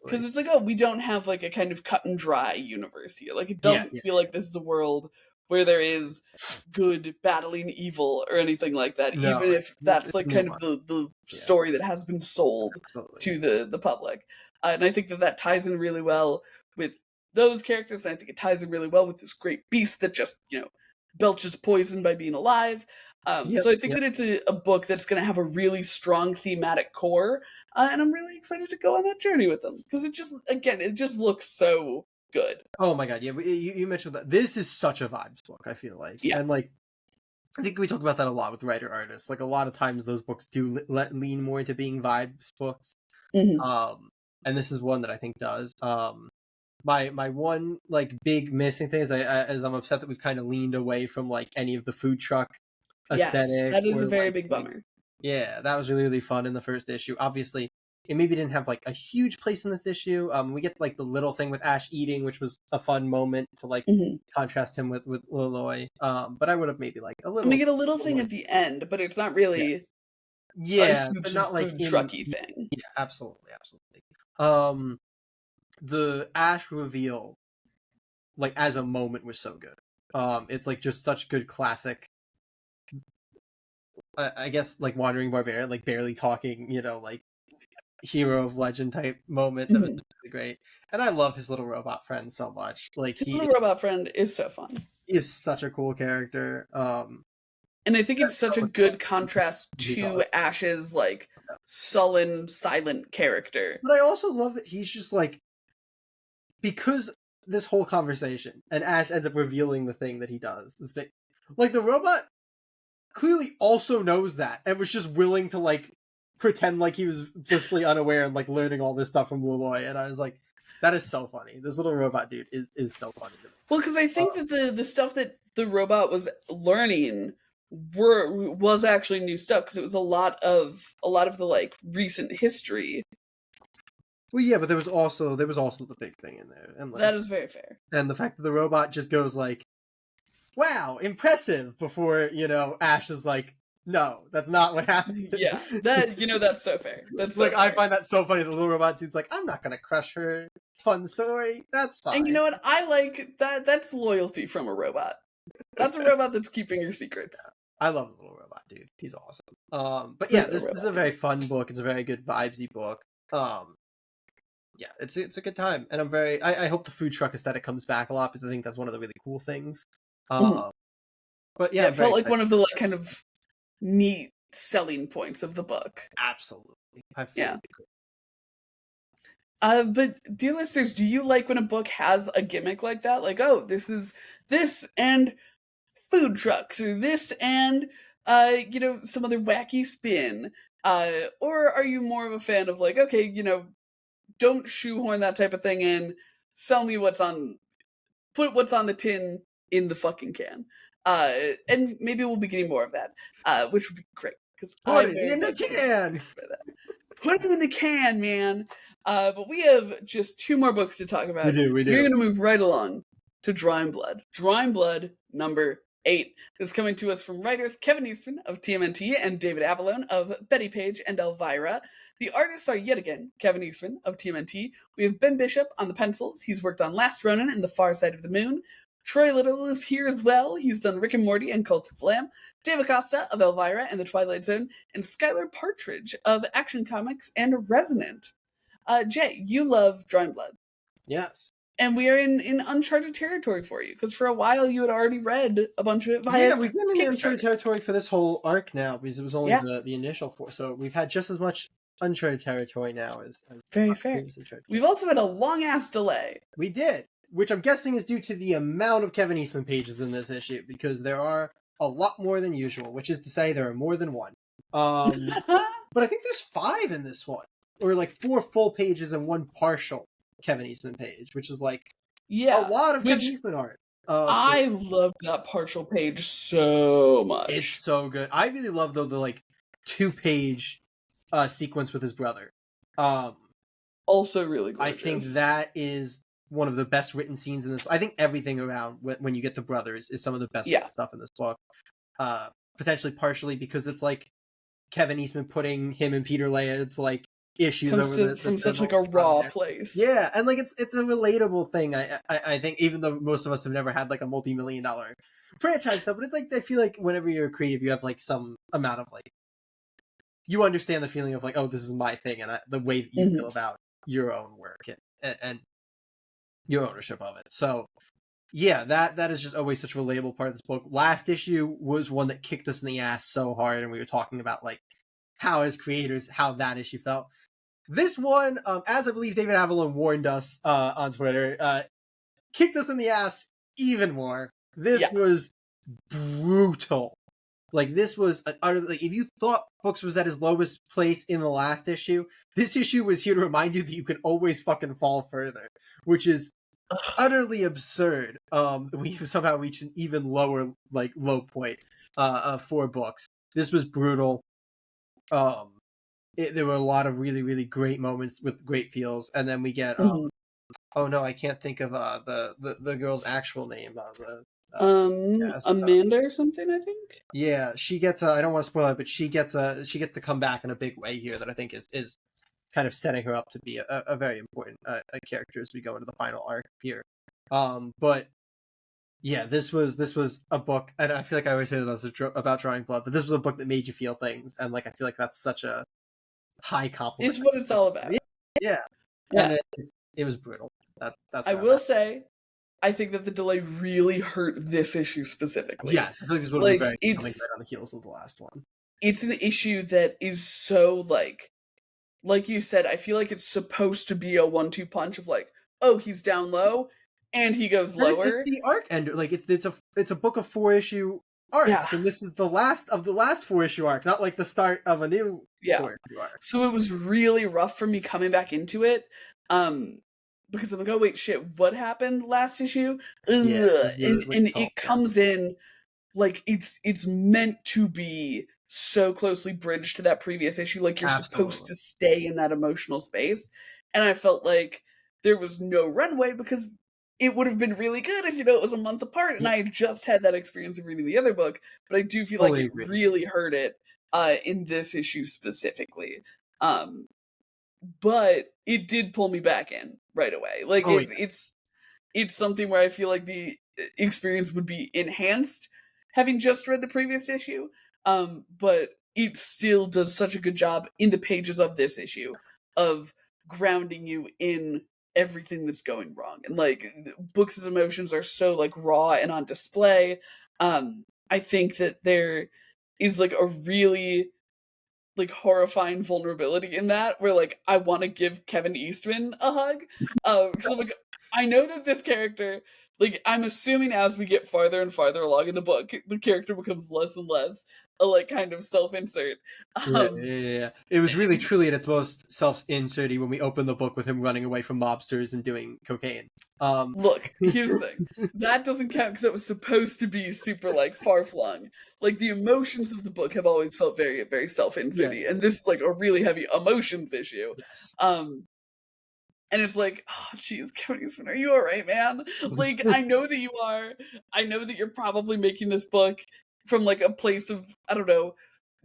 Because it's like, oh, we don't have like a kind of cut and dry universe here. Like, it doesn't feel like this is a world where there is good battling evil or anything like that, even if that's like kind of the story that has been sold to the public. And I think that ties in really well with those characters, and I think it ties in really well with this great beast that just, you know, belches poison by being alive. So I think that it's a book that's going to have a really strong thematic core, and I'm really excited to go on that journey with them, because it just looks so good. Oh my god, yeah, you mentioned that. This is such a vibes book, I feel like. And like, I think we talk about that a lot with writer artists. Like, a lot of times those books do lean more into being vibes books. Mm-hmm. And this is one that I think does. My one like big missing thing is I'm upset that we've kind of leaned away from like any of the food truck aesthetic. That is a very big bummer. Yeah, that was really, really fun in the first issue. Obviously, it maybe didn't have like a huge place in this issue. We get like the little thing with Ash eating, which was a fun moment to like contrast him with Leloy. But I would have maybe like a little. We get a little thing at the end, but it's not really. But not like trucky thing. Yeah, absolutely. The Ash reveal, like as a moment, was so good. It's like just such good classic. I guess like wandering barbarian, like barely talking, you know, like hero of legend type moment that was really great. And I love his little robot friend so much. Like, his little robot friend is so fun. He is such a cool character. And I think it's such so a much good contrast he to does. Ash's like sullen, silent character. But I also love that he's just like, because this whole conversation, and Ash ends up revealing the thing that he does. Like, the robot clearly also knows that and was just willing to like pretend like he was blissfully unaware and like learning all this stuff from Leloy. And I was like, that is so funny. This little robot dude is so funny to me. Well, because I think that the stuff that the robot was learning was actually new stuff, because it was a lot of the like recent history. Well, yeah, but there was also the big thing in there, and like That is very fair. and the fact that the robot just goes like, "Wow, impressive," before Ash is like, "No, that's not what happened." Yeah, that's so fair. That's so like, fair. I find that so funny. The little robot dude's like, "I'm not gonna crush her. Fun story. That's fine." And you know what? I like that. That's loyalty from a robot. That's a robot that's keeping your secrets. I love the little robot dude. He's awesome. But yeah, this is a very fun book. It's a very good vibesy book. Yeah, it's a good time, and I hope the food truck aesthetic comes back a lot because I think that's one of the really cool things. But yeah, it felt like one of the like kind of neat selling points of the book. Absolutely, I fully agree. But dear listeners, do you like when a book has a gimmick like that? Like, oh, this is this and food trucks, or this and some other wacky spin. Or are you more of a fan of like, okay, don't shoehorn that type of thing in. Sell me put what's on the tin in the fucking can. And maybe we'll be getting more of that, which would be great. Put it in the can! Put it in the can, man! But we have just 2 more books to talk about. We do. We're going to move right along to Drawing Blood. Drawing Blood number 8 is coming to us from writers Kevin Eastman of TMNT and David Avallone of Betty Page and Elvira. The artists are yet again Kevin Eastman of TMNT. We have Ben Bishop on the pencils. He's worked on Last Ronin and The Far Side of the Moon. Troy Little is here as well. He's done Rick and Morty and Cult of Lamb. Dave Acosta of Elvira and The Twilight Zone. And Skylar Partridge of Action Comics and Resonant. Jay, you love Drawing Blood. Yes. And we are in uncharted territory for you, because for a while you had already read a bunch of it via Yeah, we've been in uncharted territory for this whole arc now, because it was only the initial 4. So we've had just as much uncharted territory now as very fair. We've also had a long-ass delay. We did, which I'm guessing is due to the amount of Kevin Eastman pages in this issue, because there are a lot more than usual, which is to say there are more than 1. But I think there's 5 in this one, or like 4 full pages and 1 partial Kevin Eastman page, which is like a lot of Kevin Eastman art. I love that partial page so much. It's so good. I really love though the like 2-page sequence with his brother. Also really gorgeous. I think that is one of the best written scenes in this. I think everything around when you get the brothers is some of the best stuff in this book. Potentially partially because it's like Kevin Eastman putting him and Peter Layard's like issues from such like a raw place. Yeah, and like it's a relatable thing. I think, even though most of us have never had like a multi-million-dollar franchise stuff, but it's like I feel like whenever you're creative, you have like some amount of like, you understand the feeling of like, oh, this is my thing, and the way that you feel about your own work and your ownership of it. So yeah, that is just always such a relatable part of this book. Last issue was one that kicked us in the ass so hard, and we were talking about like how as creators, how that issue felt. This one, as I believe David Avallone warned us on Twitter, kicked us in the ass even more. This was brutal. Like, this was an utter, like, if you thought Books was at his lowest place in the last issue, this issue was here to remind you that you can always fucking fall further, which is utterly absurd. We've somehow reached an even lower, like, low point for Books. This was brutal. There were a lot of really, really great moments with great feels, and then we get oh no, I can't think of the girl's actual name. Amanda or something, I think. Yeah, she gets I don't want to spoil it, but she gets to come back in a big way here that I think is kind of setting her up to be a very important character as we go into the final arc here. But yeah, this was a book, and I feel like I always say that about Drawing Blood, but this was a book that made you feel things, and like I feel like that's such a high compliment. It's what it's all about. Yeah. And it was brutal. That's I will say, I think that the delay really hurt this issue specifically. Yes, I feel like this would have been Like very coming it's right on the heels of the last one. it's an issue that is so like you said, I feel like it's supposed to be a 1-2 punch of like, oh, he's down low and he goes And it's lower. the arc ender. Like it's a book of 4-issue Yeah. arcs, and this is the last of the last 4-issue arc, not like the start of a new Yeah. 4-issue arc. So it was really rough for me coming back into it. Because I'm like, oh wait, shit, what happened last issue? Ugh. Yeah, And it comes in like it's meant to be so closely bridged to that previous issue. Like you're supposed absolutely. to stay in that emotional space. And I felt like there was no runway because it would have been really good if it was a month apart and I had just had that experience of reading the other book. But I do feel like Fully it agree. really hurt it in this issue specifically. Um, but it did pull me back in right away. Like Oh yeah. it's something where I feel like the experience would be enhanced having just read the previous issue. But it still does such a good job in the pages of this issue of grounding you in everything that's going wrong. And like books' emotions are so like raw and on display. I think that there is like a really like horrifying vulnerability in that where like I want to give Kevin Eastman a hug. Because I'm like, I know that this character, like I'm assuming as we get farther and farther along in the book, the character becomes less and less a like kind of self-insert. Um Yeah. It was really truly at its most self-inserty when we opened the book with him running away from mobsters and doing cocaine. Look, here's the thing. That doesn't count because it was supposed to be super like far flung. Like the emotions of the book have always felt very, very self-inserty, and this is like a really heavy emotions issue. Yes. And it's like, oh, geez, Kevin Eastman, are you all right, man? Like, I know that you are. I know that you're probably making this book from like a place of, I don't know,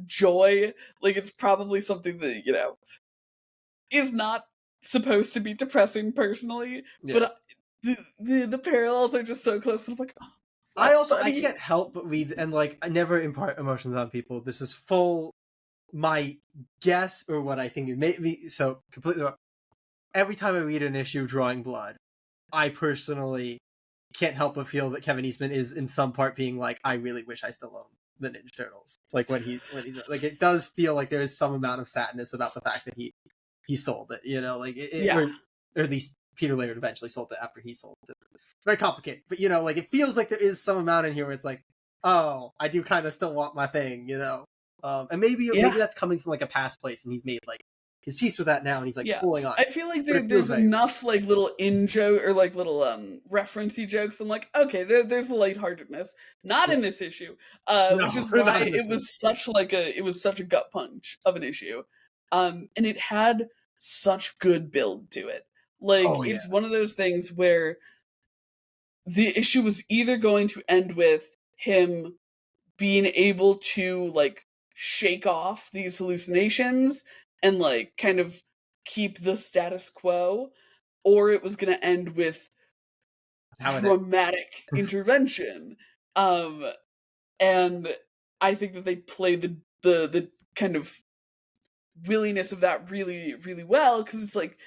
joy. Like, it's probably something that, is not supposed to be depressing personally. Yeah. But the parallels are just so close that I'm like, oh, I buddy. can't help but read, and like I never impart emotions on people. This is full my guess or what I think it may be. So completely wrong. Every time I read an issue of Drawing Blood, I personally can't help but feel that Kevin Eastman is in some part being like, I really wish I still owned the Ninja Turtles. Like when he's like, it does feel like there is some amount of sadness about the fact that he sold it. Like Yeah. or at least Peter Laird eventually sold it after he sold it. Very complicated, but like it feels like there is some amount in here where it's like, oh, I do kind of still want my thing. And maybe that's coming from like a past place, and he's made like his peace with that now, and he's like pulling on. I feel like But there's enough like little in joke or like little referencey jokes. I'm like, okay, there's the lightheartedness. Not in this issue, which is why it was such a gut punch of an issue, and it had such good build to it. Like it's one of those things where the issue was either going to end with him being able to like shake off these hallucinations and like kind of keep the status quo, or it was going to end with dramatic intervention. And I think that they played the kind of willingness of that really, really well, because it's like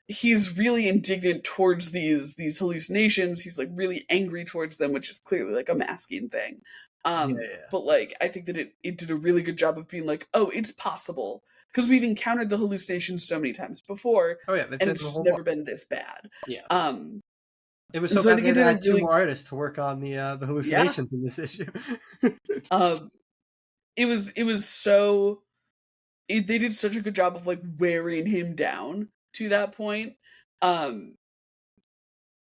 he's really indignant towards these hallucinations. He's like really angry towards them, which is clearly like a masking thing. But like I think that it did a really good job of being like, oh, it's possible, because we've encountered the hallucinations so many times before. And it's just never been this bad. It was so bad they had 2 more artists to work on the hallucinations in this issue. It was so they did such a good job of like wearing him down to that point. And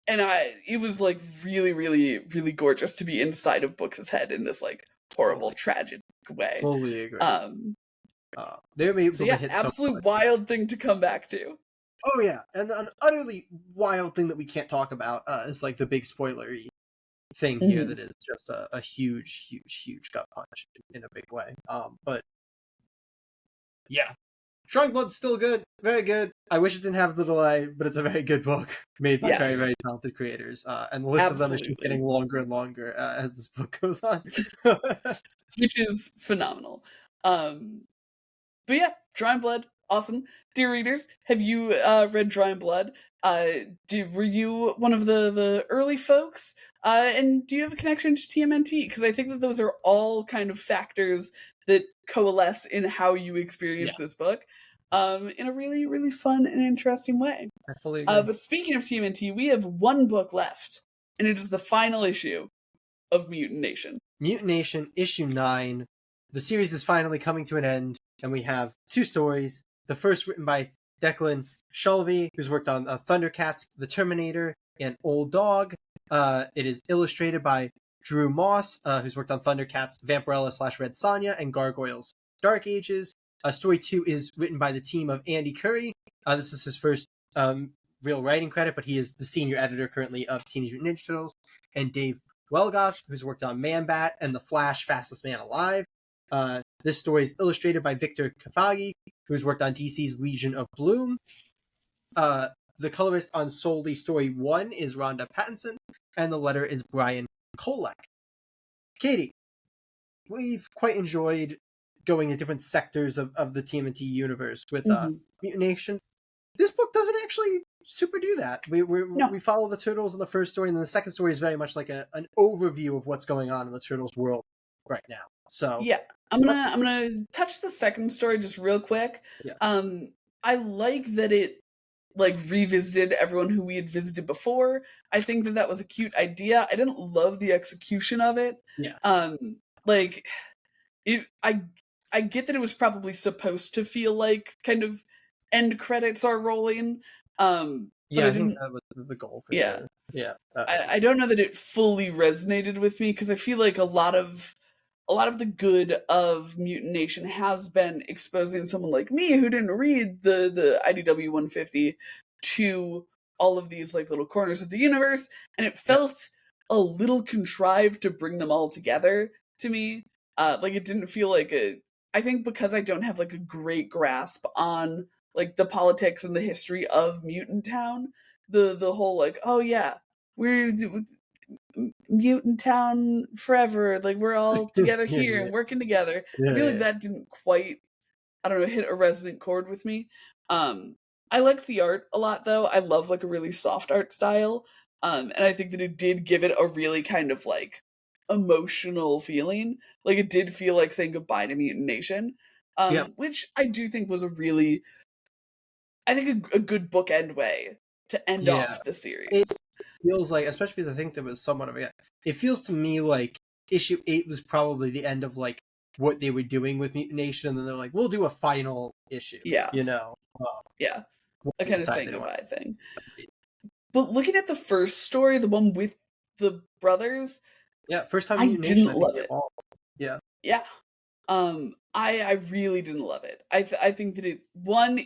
it was like really, really, really gorgeous to be inside of Books' head in this like horrible, tragic way. Fully agree. Absolute wild thing to come back to. Oh yeah, and an utterly wild thing that we can't talk about is like the big spoilery thing here that is just a huge, huge, huge gut punch in a big way. But yeah, Drawing Blood's still good, very good. I wish it didn't have the delay, but it's a very good book made by very, very talented creators. And the list of them is just getting longer and longer as this book goes on, which is phenomenal. But yeah, Drawing Blood, Awesome. Dear readers, have you read Drawing Blood? Were you one of the early folks? And do you have a connection to TMNT? Because I think that those are all kind of factors that coalesce in how you experience Yeah, this book in a really, really fun and interesting way. I fully agree. But speaking of TMNT, we have one book left, and it is the final issue of Mutant Nation. Mutant Nation, issue 9. The series is finally coming to an end, and we have 2 stories. The first written by Declan Shalvey, who's worked on Thundercats, The Terminator, and Old Dog. It is illustrated by Drew Moss, who's worked on Thundercats, Vampirella/Red Sonja, and Gargoyles Dark Ages. Story 2 is written by the team of Andy Curry. This is his first real writing credit, but he is the senior editor currently of Teenage Mutant Ninja Turtles. And Dave Welgost, who's worked on Man-Bat and The Flash, Fastest Man Alive. This story is illustrated by Victor Kafagi, who's worked on DC's Legion of Bloom. The colorist on solely story 1 is Rhonda Pattinson, and the letter is Brian Kolek. Katie, we've quite enjoyed going in different sectors of the TMNT universe with Mutant Nation. This book doesn't actually super do that. We follow the Turtles in the first story, and then the second story is very much like an overview of what's going on in the Turtles world right now. So yeah, I'm gonna touch the second story just real quick. Yeah. I like that it like revisited everyone who we had visited before. I think that was a cute idea. I didn't love the execution of it. Yeah. Like I get that it was probably supposed to feel like kind of end credits are rolling. Yeah, I think that was the goal for sure. Yeah. I don't know that it fully resonated with me because I feel like a lot of the good of Mutant Nation has been exposing someone like me who didn't read the IDW 150 to all of these like little corners of the universe, and it felt a little contrived to bring them all together to me. Like it didn't feel like I think because I don't have like a great grasp on like the politics and the history of Mutant Town, the whole like, oh yeah, we're Mutant Town forever, like we're all together here and working together. I feel like that didn't quite, I don't know, hit a resonant chord with me. I liked the art a lot though. I love like a really soft art style. And I think that it did give it a really kind of like emotional feeling. Like it did feel like saying goodbye to Mutant Nation. Which I do think was a really, I think a good bookend way to end off the series. It feels like, especially because I think there was somewhat of it feels to me like issue 8 was probably the end of like what they were doing with Mutant Nation, and then they're like, we'll do a final issue. Yeah. You know? A kind of saying goodbye thing. But looking at the first story, the one with the brothers, first time Mutant Nation, didn't love it. Yeah. I really didn't love it. I think that it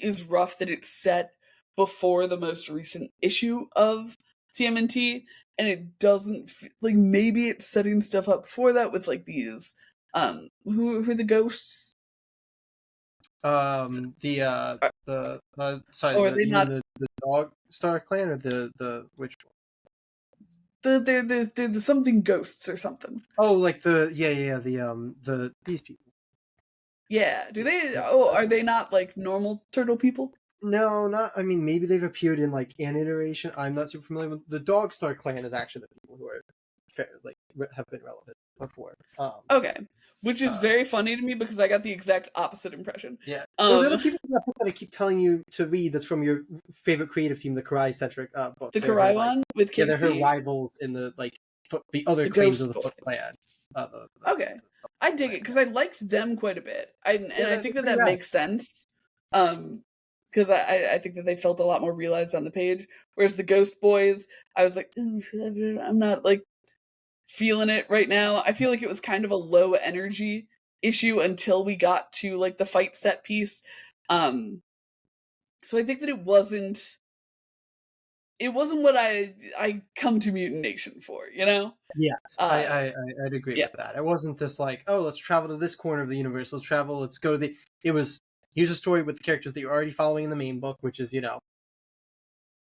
is rough that it's set before the most recent issue of TMNT, and it doesn't like maybe it's setting stuff up before that with like these who are the ghosts? Sorry, the Dog Star Clan or the which one? The something ghosts or something. Oh, like the these people. Yeah, do they? Oh, are they not like normal turtle people? No, not. I mean, maybe they've appeared in like an iteration. I'm not super familiar with the Dog Star Clan. Is actually the people who are have been relevant before. Okay, which is very funny to me because I got the exact opposite impression. Yeah, they're the people that I keep telling you to read. That's from your favorite creative team, the Karai centric book. The Karai one with Casey. Yeah, they're her rivals in the the other claims of the Foot Clan. Okay, I dig it because I liked them quite a bit. I think that makes sense. Because I think that they felt a lot more realized on the page. Whereas the Ghost Boys, I was like, I'm not like feeling it right now. I feel like it was kind of a low energy issue until we got to like the fight set piece. So I think that it wasn't what I come to Mutant Nation for, you know? Yes, I'd agree with that. It wasn't this like, oh, let's travel to this corner of the universe. Let's go to the. It was, here's a story with the characters that you're already following in the main book, which is,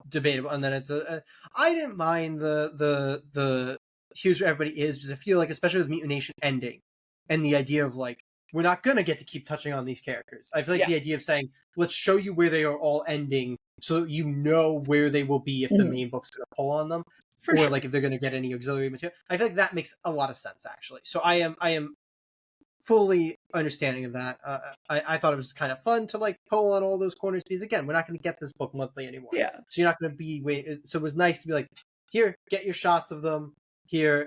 debatable. And then it's I didn't mind the here's where everybody is, because I feel like, especially with Mutant Nation ending and the idea of like we're not gonna get to keep touching on these characters. I feel like the idea of saying, let's show you where they are all ending, so you know where they will be if the main book's gonna pull on them, For or sure. like if they're gonna get any auxiliary material. I think that makes a lot of sense, actually. So I am fully understanding of that. I thought it was kind of fun to like pull on all those corners, because again, we're not going to get this book monthly anymore. Yeah. So you're not going to be so it was nice to be like, here, get your shots of them. Here,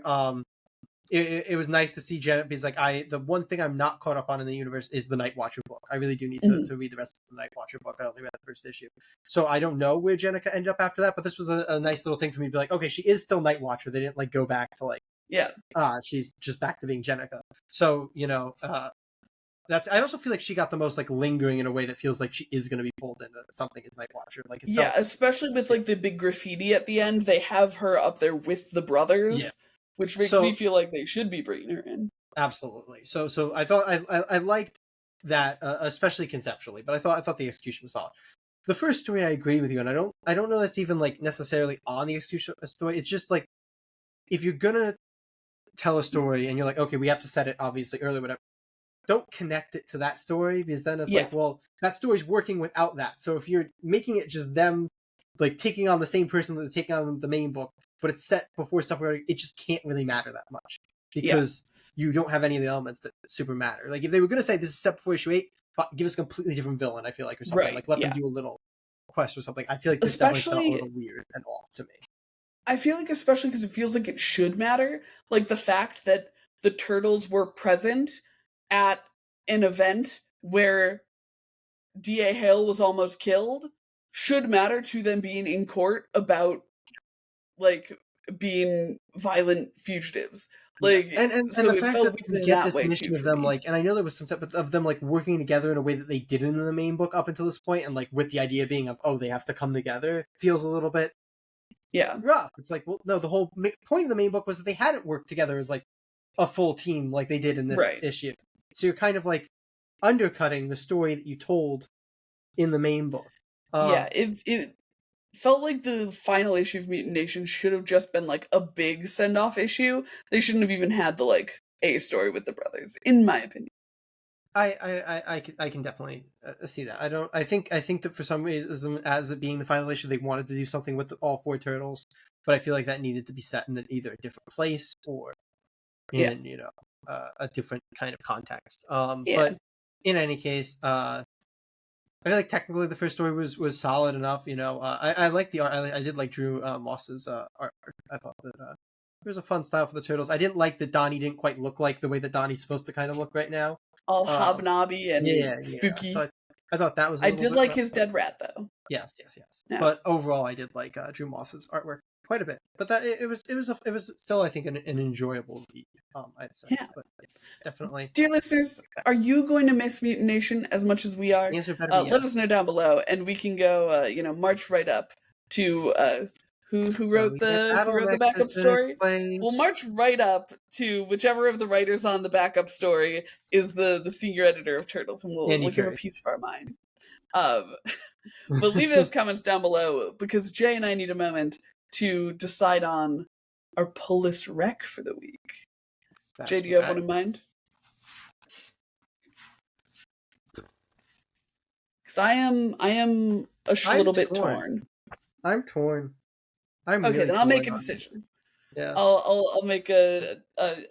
it was nice to see Janet, because like the one thing I'm not caught up on in the universe is the Night Watcher book. I really do need to read the rest of the Night Watcher book. I only read the first issue, so I don't know where Jenica ended up after that. But this was a nice little thing for me to be like, okay, she is still Night Watcher. They didn't like go back to like, she's just back to being Jenica. So that's. I also feel like she got the most like lingering in a way that feels like she is going to be pulled into something as Night Watcher. Like especially with like the big graffiti at the end, they have her up there with the brothers, which makes me feel like they should be bringing her in. Absolutely. So I thought I liked that, especially conceptually, but I thought the execution was solid. The first story, I agree with you, and I don't know that's even like necessarily on the execution story. It's just like, if you're gonna tell a story and you're like, okay, we have to set it obviously early, whatever, don't connect it to that story, because then it's like, well, that story's working without that. So if you're making it just them like taking on the same person that they're taking on the main book, but it's set before stuff, it just can't really matter that much, because you don't have any of the elements that super matter. Like if they were going to say this is set before issue 8, give us a completely different villain, I feel like, or something. Like let them do a little quest or something. I feel like this definitely felt a little weird and off to me. I feel like, especially because it feels like it should matter, like the fact that the Turtles were present at an event where D.A. Hale was almost killed should matter to them being in court about like being violent fugitives. Like, and so the fact that we get this mission of them like, and I know there was some type of them like working together in a way that they didn't in the main book up until this point, and like with the idea being of, oh, they have to come together, feels a little bit rough. It's like, well, no, the whole point of the main book was that they hadn't worked together as like a full team like they did in this issue. So you're kind of like undercutting the story that you told in the main book. It felt like the final issue of Mutant Nation should have just been like a big send-off issue. They shouldn't have even had the like A story with the brothers, in my opinion. I can definitely see that. I think that for some reason, as it being the final issue, they wanted to do something with all 4 turtles, but I feel like that needed to be set in either a different place or in a different kind of context. But in any case, I feel like technically the first story was solid enough. I like the art. I did like Drew Moss's art. I thought that it was a fun style for the turtles. I didn't like that Donnie didn't quite look like the way that Donnie's supposed to kind of look right now. All hobnobby and spooky. So I thought that was. I did like his dead rat though. Yes. Yeah. But overall, I did like Drew Moss's artwork quite a bit. But that it was still, I think, an enjoyable read. I'd say. Yeah. But definitely. Dear listeners, are you going to miss Mutant Nation as much as we are? Let us know down below, and we can go. March right up to who wrote the backup story. We'll march right up to whichever of the writers on the backup story is the senior editor of Turtles, and we'll give a piece of our mind. But leave those comments down below, because Jay and I need a moment to decide on our pull list rec for the week. Jay, do you have one in mind? Because I am a little bit torn. I'm torn. Okay, really then I'll make a decision. Yeah, I'll make a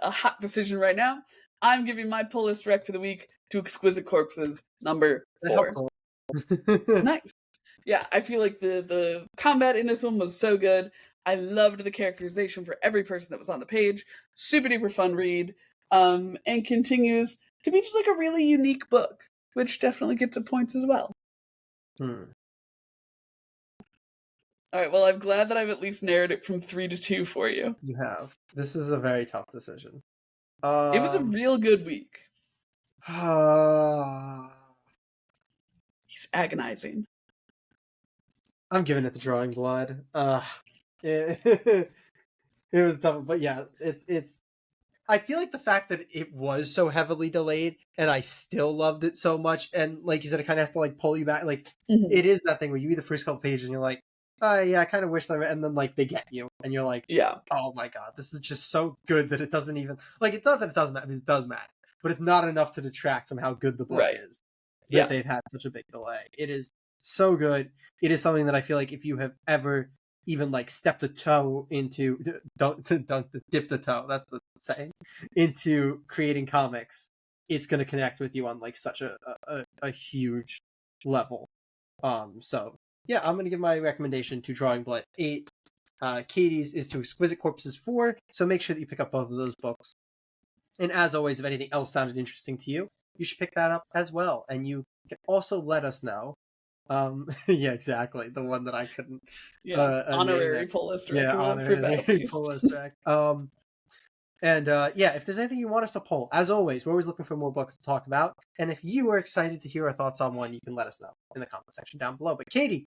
hot decision right now. I'm giving my pull list rec for the week to Exquisite Corpses number 4. Nice. Yeah, I feel like the combat in this one was so good. I loved the characterization for every person that was on the page. Super duper fun read. And continues to be just like a really unique book, which definitely gets to points as well. Alright, well, I'm glad that I've at least narrowed it from 3 to 2 for you. You have. This is a very tough decision. It was a real good week. He's agonizing. I'm giving it the Drawing Blood. It was tough, but yeah, it's. I feel like the fact that it was so heavily delayed and I still loved it so much, and like you said, it kind of has to like pull you back. Like it is that thing where you read the first couple pages and you're like, oh yeah, I kind of wish that, and then like they get you, and you're like, oh my god, this is just so good that it doesn't even like. It's not that it doesn't matter, because it does matter, but it's not enough to detract from how good the book Right. is. Yeah. That they've had such a big delay. It is so good. It is something that I feel like if you have ever even like stepped a toe into don't dip the toe, that's the saying, into creating comics, it's going to connect with you on like such a huge level. So yeah, I'm going to give my recommendation to Drawing Blood 8. Katie's is to Exquisite Corpses 4, so make sure that you pick up both of those books. And as always, if anything else sounded interesting to you, you should pick that up as well. And you can also let us know. Yeah, exactly. The one that I couldn't. Yeah. Honorary pull list Yeah, recommend for Battle honorary Beast. pull list rec. And yeah, if there's anything you want us to pull, as always, we're always looking for more books to talk about. And if you are excited to hear our thoughts on one, you can let us know in the comment section down below. But Katie,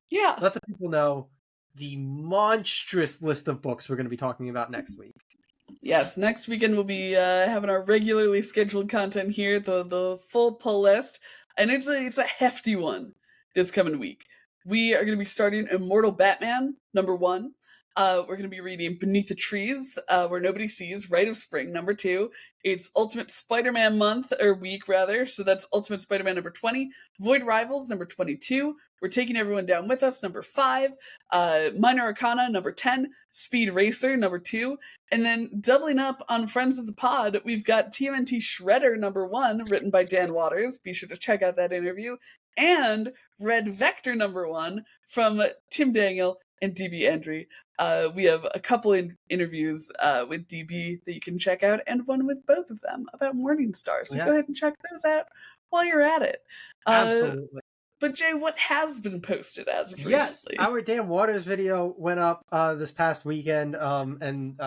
Yeah. let the people know the monstrous list of books we're going to be talking about next week. Yes, next weekend we'll be having our regularly scheduled content here, the full pull list, and it's a hefty one this coming week. We are going to be starting Immortal Batman #1. We're going to be reading Beneath the Trees, Where Nobody Sees, Rite of Spring #2. It's Ultimate Spider-Man month, or week rather, so that's Ultimate Spider-Man #20. Void Rivals #22. We're Taking Everyone Down With Us #5. Minor Arcana #10. Speed Racer #2. And then doubling up on Friends of the Pod, we've got TMNT Shredder #1, written by Dan Waters. Be sure to check out that interview. And Red Vector #1 from Tim Daniel and DB Andre. We have a couple interviews with DB that you can check out, and one with both of them about Morningstar. So go ahead and check those out while you're at it. Absolutely. But Jay, what has been posted as of Yes, recently? our Dan Waters video went up this past weekend, and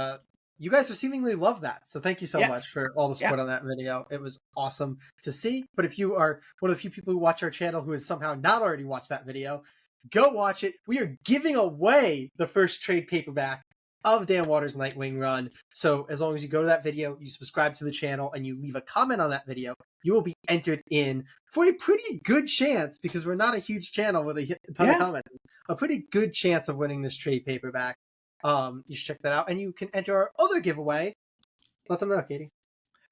you guys have seemingly loved that. So thank you so much for all the support on that video. It was awesome to see. But if you are one of the few people who watch our channel who has somehow not already watched that video, go watch it. We are giving away the first trade paperback of Dan Waters' Nightwing Run. So as long as you go to that video, you subscribe to the channel, and you leave a comment on that video, you will be entered in for a pretty good chance, because we're not a huge channel with a ton of comments, a pretty good chance of winning this trade paperback. You should check that out, and you can enter our other giveaway. Let them know, Katie.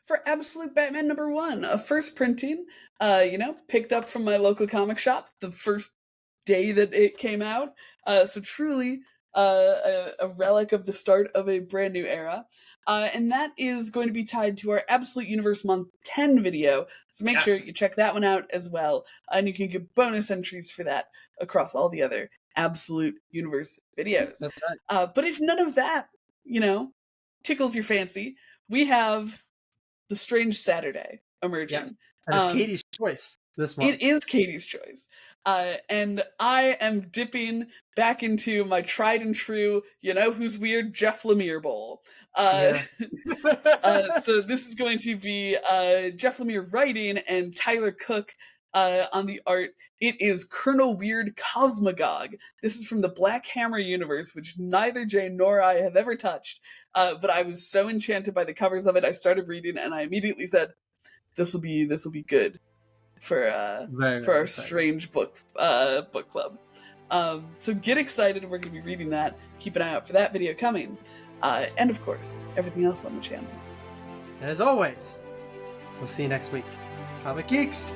For Absolute Batman #1, a first printing, picked up from my local comic shop the first day that it came out. So truly a relic of the start of a brand new era. And that is going to be tied to our Absolute Universe Month 10 video. So make sure you check that one out as well. And you can get bonus entries for that across all the other Absolute Universe videos. That's right. But if none of that, tickles your fancy, we have The Strange Saturday emerging. Yes. And it's Katie's choice this month. It is Katie's choice. And I am dipping back into my tried and true, who's weird, Jeff Lemire bowl. So this is going to be Jeff Lemire writing and Tyler Cook on the art. It is Colonel Weird Cosmagog. This is from the Black Hammer universe, which neither Jay nor I have ever touched. But I was so enchanted by the covers of it, I started reading, and I immediately said, "This will be good for our strange book club." So get excited. We're going to be reading that. Keep an eye out for that video coming. And of course, everything else on the channel. And as always, we'll see you next week. Comic Geeks!